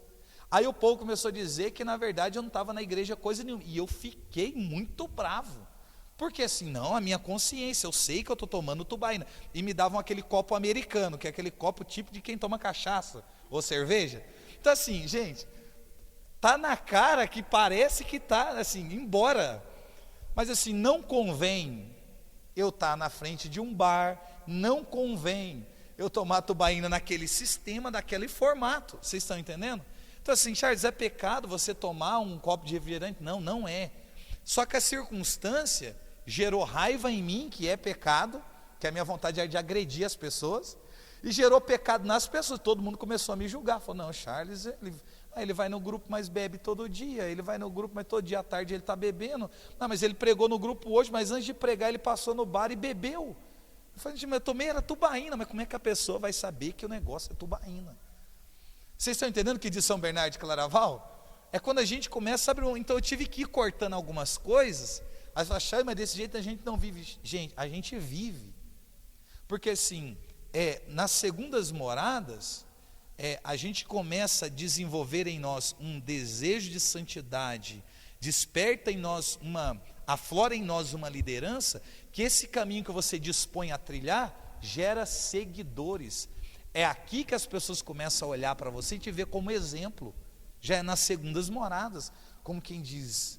Aí o povo começou a dizer que na verdade eu não estava na igreja coisa nenhuma, e eu fiquei muito bravo, porque assim, não, a minha consciência, eu sei que eu estou tomando tubaína, e me davam aquele copo americano, que é aquele copo tipo de quem toma cachaça, ou cerveja. Então assim, gente, tá na cara que parece que tá assim, embora, mas assim, não convém eu estar na frente de um bar, não convém eu tomar tubaína naquele sistema, daquele formato, vocês estão entendendo? Então assim, Charles, é pecado você tomar um copo de refrigerante? Não, não é. Só que a circunstância gerou raiva em mim, que é pecado, que a minha vontade era de agredir as pessoas, e gerou pecado nas pessoas. Todo mundo começou a me julgar, falou, não, Charles, ele Aí ele vai no grupo, mas bebe todo dia. Ele vai no grupo, mas todo dia à tarde ele está bebendo. Não, mas ele pregou no grupo hoje, mas antes de pregar ele passou no bar e bebeu. Eu falei, mas eu tomei, era tubaína. Mas como é que a pessoa vai saber que o negócio é tubaína? Vocês estão entendendo o que diz São Bernardo de Claraval? É quando a gente começa, sabe, então eu tive que ir cortando algumas coisas. As achar, mas desse jeito a gente não vive. Gente, a gente vive. Porque assim, nas segundas moradas, a gente começa a desenvolver em nós um desejo de santidade, desperta em nós aflora em nós uma liderança, que esse caminho que você dispõe a trilhar, gera seguidores. É aqui que as pessoas começam a olhar para você e te ver como exemplo. Já é nas segundas moradas, como quem diz,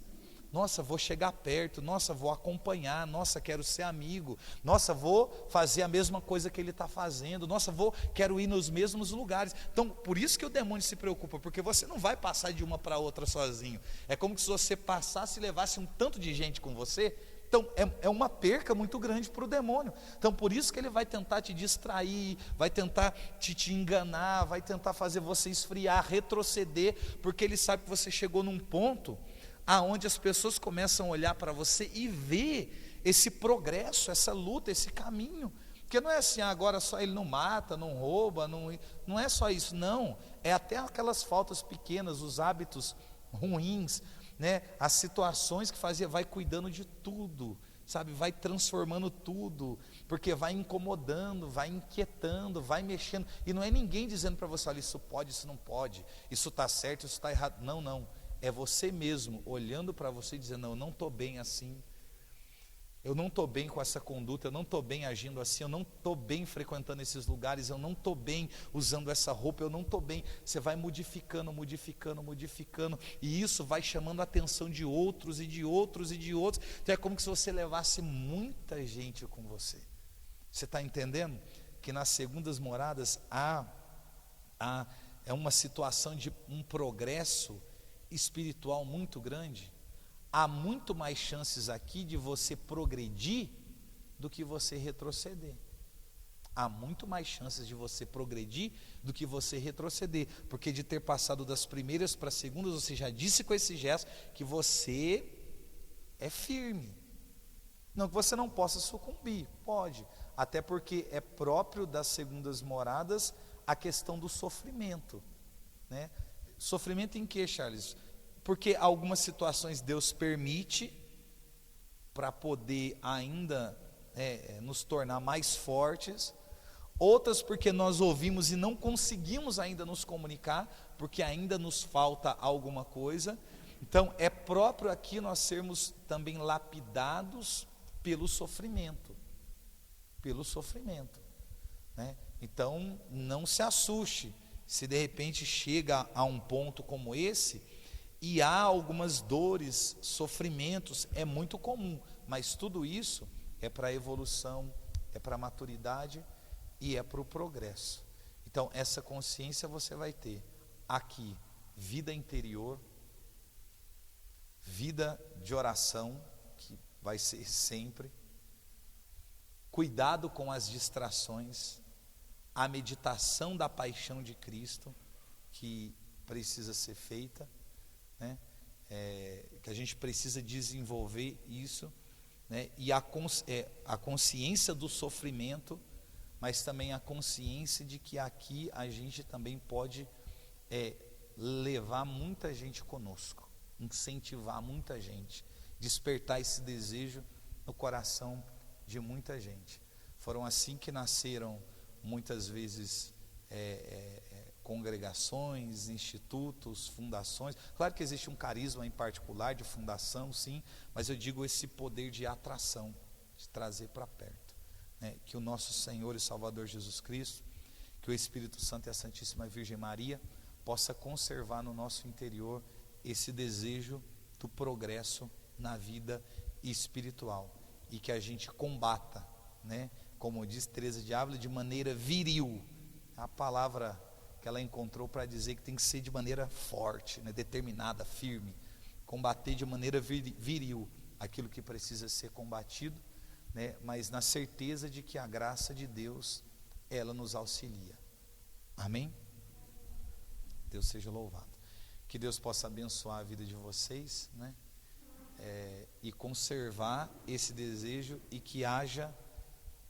nossa, vou chegar perto, nossa, vou acompanhar, nossa, quero ser amigo, nossa, vou fazer a mesma coisa que ele está fazendo, nossa, quero ir nos mesmos lugares. Então, por isso que o demônio se preocupa, porque você não vai passar de uma para outra sozinho. É como se você passasse e levasse um tanto de gente com você. Então, é uma perca muito grande para o demônio. Então, por isso que ele vai tentar te distrair, vai tentar te enganar, vai tentar fazer você esfriar, retroceder, porque ele sabe que você chegou num ponto aonde as pessoas começam a olhar para você e ver esse progresso, essa luta, esse caminho. Porque não é assim, agora só ele não mata, não rouba, não é só isso, não. É até aquelas faltas pequenas, os hábitos ruins, né, as situações que fazia, vai cuidando de tudo, sabe, vai transformando tudo, porque vai incomodando, vai inquietando, vai mexendo, e não é ninguém dizendo para você, olha, isso pode, isso não pode, isso está certo, isso está errado, não, é você mesmo, olhando para você e dizendo, não, eu não estou bem assim, eu não estou bem com essa conduta, eu não estou bem agindo assim, eu não estou bem frequentando esses lugares, eu não estou bem usando essa roupa, eu não estou bem. Você vai modificando, e isso vai chamando a atenção de outros, e de outros, e de outros. Então é como se você levasse muita gente com você. Você está entendendo? Que nas segundas moradas é uma situação de um progresso espiritual muito grande. Há muito mais chances aqui de você progredir do que você retroceder. Há muito mais chances de você progredir do que você retroceder, porque de ter passado das primeiras para as segundas, você já disse com esse gesto que você é firme. Não que você não possa sucumbir, pode, até porque é próprio das segundas moradas a questão do sofrimento, né? Sofrimento em que, Charles? Porque algumas situações Deus permite para poder ainda nos tornar mais fortes, outras porque nós ouvimos e não conseguimos ainda nos comunicar, porque ainda nos falta alguma coisa. Então é próprio aqui nós sermos também lapidados pelo sofrimento, né? Então não se assuste se de repente chega a um ponto como esse, e há algumas dores, sofrimentos, é muito comum, mas tudo isso é para a evolução, é para a maturidade e é para o progresso. Então essa consciência você vai ter aqui, vida interior, vida de oração, que vai ser sempre, cuidado com as distrações, a meditação da paixão de Cristo, que precisa ser feita, né? Que a gente precisa desenvolver isso, né? E a consciência do sofrimento, mas também a consciência de que aqui a gente também pode levar muita gente conosco, incentivar muita gente, despertar esse desejo no coração de muita gente. Foram assim que nasceram muitas vezes congregações, institutos, fundações. Claro que existe um carisma em particular de fundação, sim, mas eu digo esse poder de atração, de trazer para perto, né? Que o nosso Senhor e Salvador Jesus Cristo, que o Espírito Santo e a Santíssima Virgem Maria possa conservar no nosso interior esse desejo do progresso na vida espiritual, e que a gente combata, né? Como diz Teresa de Ávila, de maneira viril, a palavra que ela encontrou para dizer que tem que ser de maneira forte, né, determinada, firme, combater de maneira viril aquilo que precisa ser combatido, né, mas na certeza de que a graça de Deus, ela nos auxilia. Amém? Deus seja louvado. Que Deus possa abençoar a vida de vocês, né? E conservar esse desejo, e que haja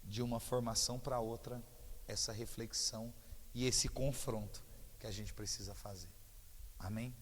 de uma formação para outra essa reflexão e esse confronto que a gente precisa fazer. Amém?